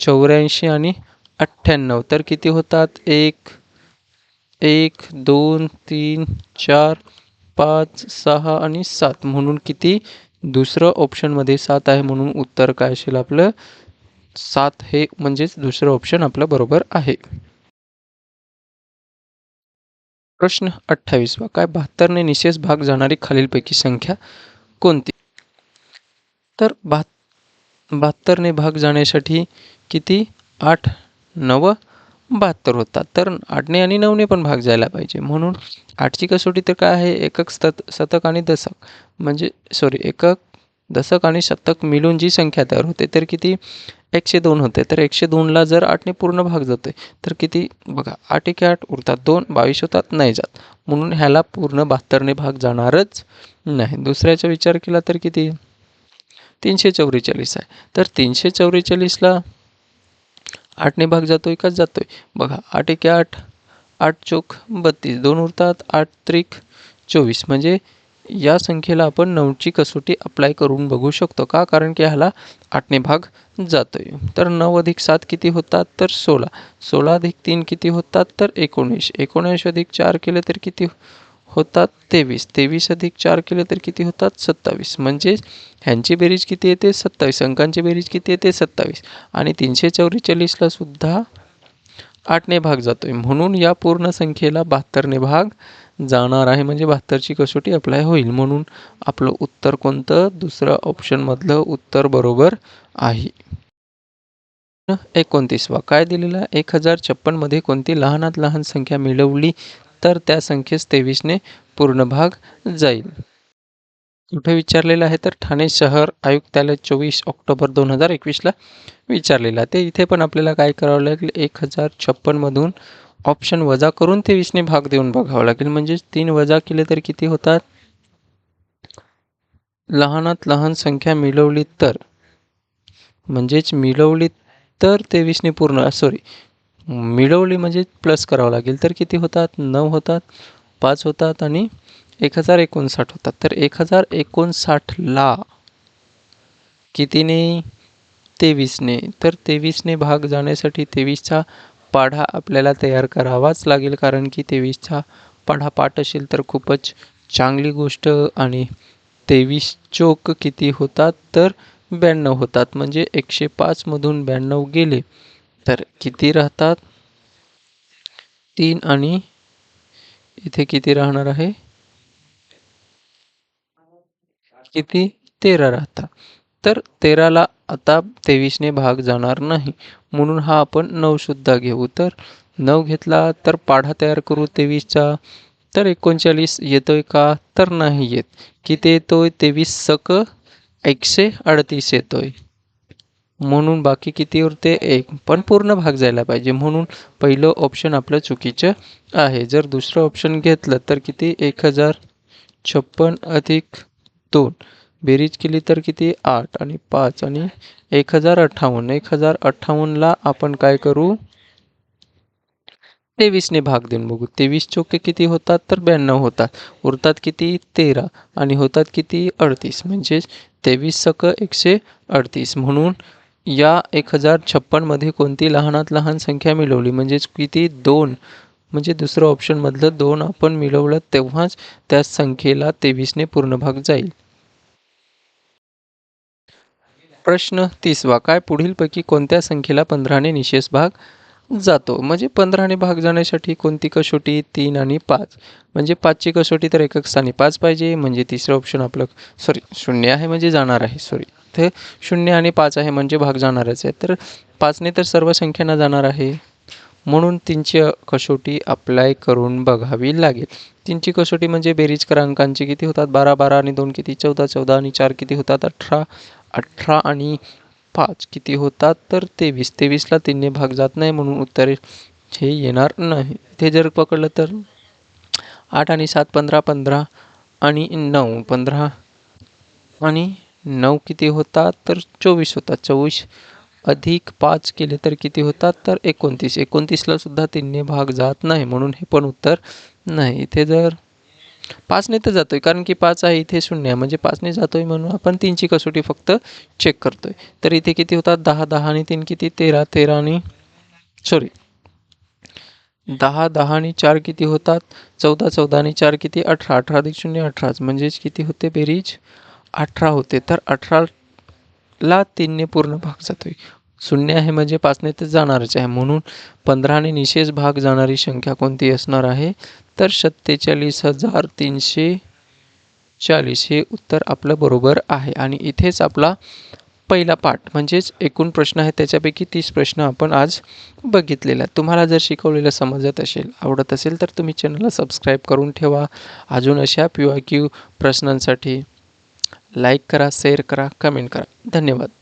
84 आणि 98 तर किती होतात 1 1 2 3 4 5 6 आणि 7 म्हणून किती दुसरं ऑप्शनमध्ये 7 आहे म्हणून उत्तर काय असेल आपलं 7 हे म्हणजेच दुसरं ऑप्शन आपलं बरोबर आहे. प्रश्न 28वा काय 72ने निशेष भाग जाणारी खालीलपैकी संख्या कोणती? तर 72ने भाग जाण्यासाठी किती 8 9 72 होतात तर 8ने आणि 9ने पण भाग जायला पाहिजे म्हणून 8ची कसोटी तर काय आहे एकक शतक आणि दशक म्हणजे एकक दशक आणि शतक मिळून जी संख्या तयार होते तर किती 102 होते. तर 102ला जर 8ने पूर्ण भाग जातोय तर किती बघा 8 एके 8 उरतात 2 22 होतात नाही जात म्हणून ह्याला पूर्ण 72ने भाग जाणारच नाही. दुसऱ्याचा विचार केला तर किती 344 आहे तर 344ला 8ने भाग जातोय का जातोय बघा 8 एके 8 8 चोक 32 2 उरतात 8 त्रिक 24 म्हणजे या संख्येला आपण 9ची कसोटी अप्लाय करून बघू शकतो का कारण की ह्याला 8ने भाग जातोय. तर 9 अधिक 7 किती होतात तर 16, 16 अधिक 3 किती होतात तर 19, 19 अधिक 4 केले तर किती होतात 23, 23 अधिक 4 केले तर किती होतात 27 म्हणजे ह्यांची बेरीज किती येते 27, अंकांची बेरीज किती येते 27 आणि 344ला सुद्धा 8ने भाग जातोय म्हणून या पूर्ण संख्येला 72ने भाग जाणार आहे म्हणजे 72ची कसोटी अप्लाय होईल म्हणून आपलं उत्तर कोणतं दुसरं ऑप्शनमधलं उत्तर बरोबर आहे. 29वा काय दिलेला 1056 मध्ये कोणती लहानात लहान संख्या मिळवली तर त्या संख्येस 23ने पूर्ण भाग जाईल. कुठे विचारलेलं आहे तर ठाणे शहर आयुक्तालय 24 ऑक्टोबर 2021ला विचारलेला. ते इथे पण आपल्याला काय करावं लागेल 1056 मधून ऑप्शन वजा करून 23ने भाग देऊन बघावं लागेल म्हणजेच 3 वजा केले तर किती होतात लहानात लहान संख्या मिळवली तर म्हणजेच मिळवली तर 23ने पूर्ण मिळवली म्हणजे प्लस करावं लागेल तर किती होतात 9 होतात 5 होतात आणि 1059 होतात. तर 1059ला कितीने 23ने तर 23ने भाग जाण्यासाठी 23चा पाढा आपल्याला तयार करावाच लागेल कारण की 23चा पाढा पाठ असेल तर खूपच चांगली गोष्ट आणि 23 चोक किती होतात तर 92 होतात म्हणजे 105 मधून 92 गेले तर किती राहतात 3 आणि इथे किती राहणार आहे किती 13 राहतात. तर 13ला आता 23ने भाग जाणार नाही म्हणून हा आपण 9 सुद्धा घेऊ. तर 9 घेतला तर पाढा तयार करू 23चा तर 39 येतोय का तर नाही येत. किती येतोय 23 सक 138 येतोय म्हणून बाकी किती उरते 1 पण पूर्ण भाग जायला पाहिजे म्हणून पहिलं ऑप्शन आपलं चुकीचं आहे. जर दुसरं ऑप्शन घेतलं तर किती 1056 अधिक 2 बेरीज केली तर किती 8 आणि 5 आणि 1058, 1058ला आपण काय करू 23ने भाग देऊन बघू 23 चोके किती होतात तर 92 होतात उरतात किती 13 आणि होतात किती 38 म्हणजेच 23 सक 138 म्हणून या 1056 मध्ये कोणती लहानात लहान संख्या मिळवली म्हणजेच किती 2 म्हणजे दुसरं ऑप्शनमधलं 2 आपण मिळवलं तेव्हाच त्या संख्येला 23ने पूर्ण भाग जाईल. प्रश्न 30वा काय पुढीलपैकी कोणत्या संख्येला 15ने निशेष भाग जातो म्हणजे 15ने भाग जाण्यासाठी कोणती कसोटी 3 आणि 5 म्हणजे 5ची कसोटी तर एकक स्थानी 5 पाहिजे म्हणजे तिसरं ऑप्शन आपलं शून्य आहे म्हणजे जाणार आहे ते 0 आणि 5 आहे म्हणजे भाग जाणारच आहे तर 5ने तर सर्व संख्यांना जाणार आहे म्हणून 3ची कसोटी अप्लाय करून बघावी लागेल. 3ची कसोटी म्हणजे बेरीज करा अंकांची किती होतात 12 12 आणि 2 किती 14 14 आणि 4 किती होतात 18 18 आणि 5 किती होतात तर 23. 23ला 3ने भाग जात नाही म्हणून उत्तर हे येणार नाही. इथे जर पकडलं तर 8 आणि 7 15 15 आणि 9 15 आणि 9 किती होतात तर 24 होतात. 24 अधिक 5 केले तर किती होतात तर 29. 29ला सुद्धा 3ने भाग जात नाही म्हणून हे पण उत्तर नाही. इथे जर 5ने तर जातोय कारण की 5 आहे इथे 0 आहे म्हणजे 5ने जातोय म्हणून आपण 3ची कसोटी फक्त चेक करतोय. तर इथे किती होतात 10 10 आणि 3 किती 13 13 आणि 10 10 आणि 4 किती होतात 14 14 आणि 4 किती 18 18 अधिक 0 18 म्हणजेच किती होते बेरीज 18 होते. तर 18ला 3ने पूर्ण भाग जातोय. 0 आहे म्हणजे 5ने तर जाणारच आहे म्हणून 15ने निशेष भाग जाणारी संख्या कोणती असणार आहे तर 47,340 हे उत्तर आपलं बरोबर आहे. आणि इथेच आपला पहिला पाठ म्हणजेच एकूण प्रश्न आहे त्याच्यापैकी 30 प्रश्न आपण आज बघितलेले आहेत. तुम्हाला जर शिकवलेलं समजत असेल आवडत असेल तर तुम्ही चॅनलला सबस्क्राईब करून ठेवा. अजून अशा PYQ प्रश्नांसाठी लाईक करा, शेअर करा, कमेंट करा. धन्यवाद.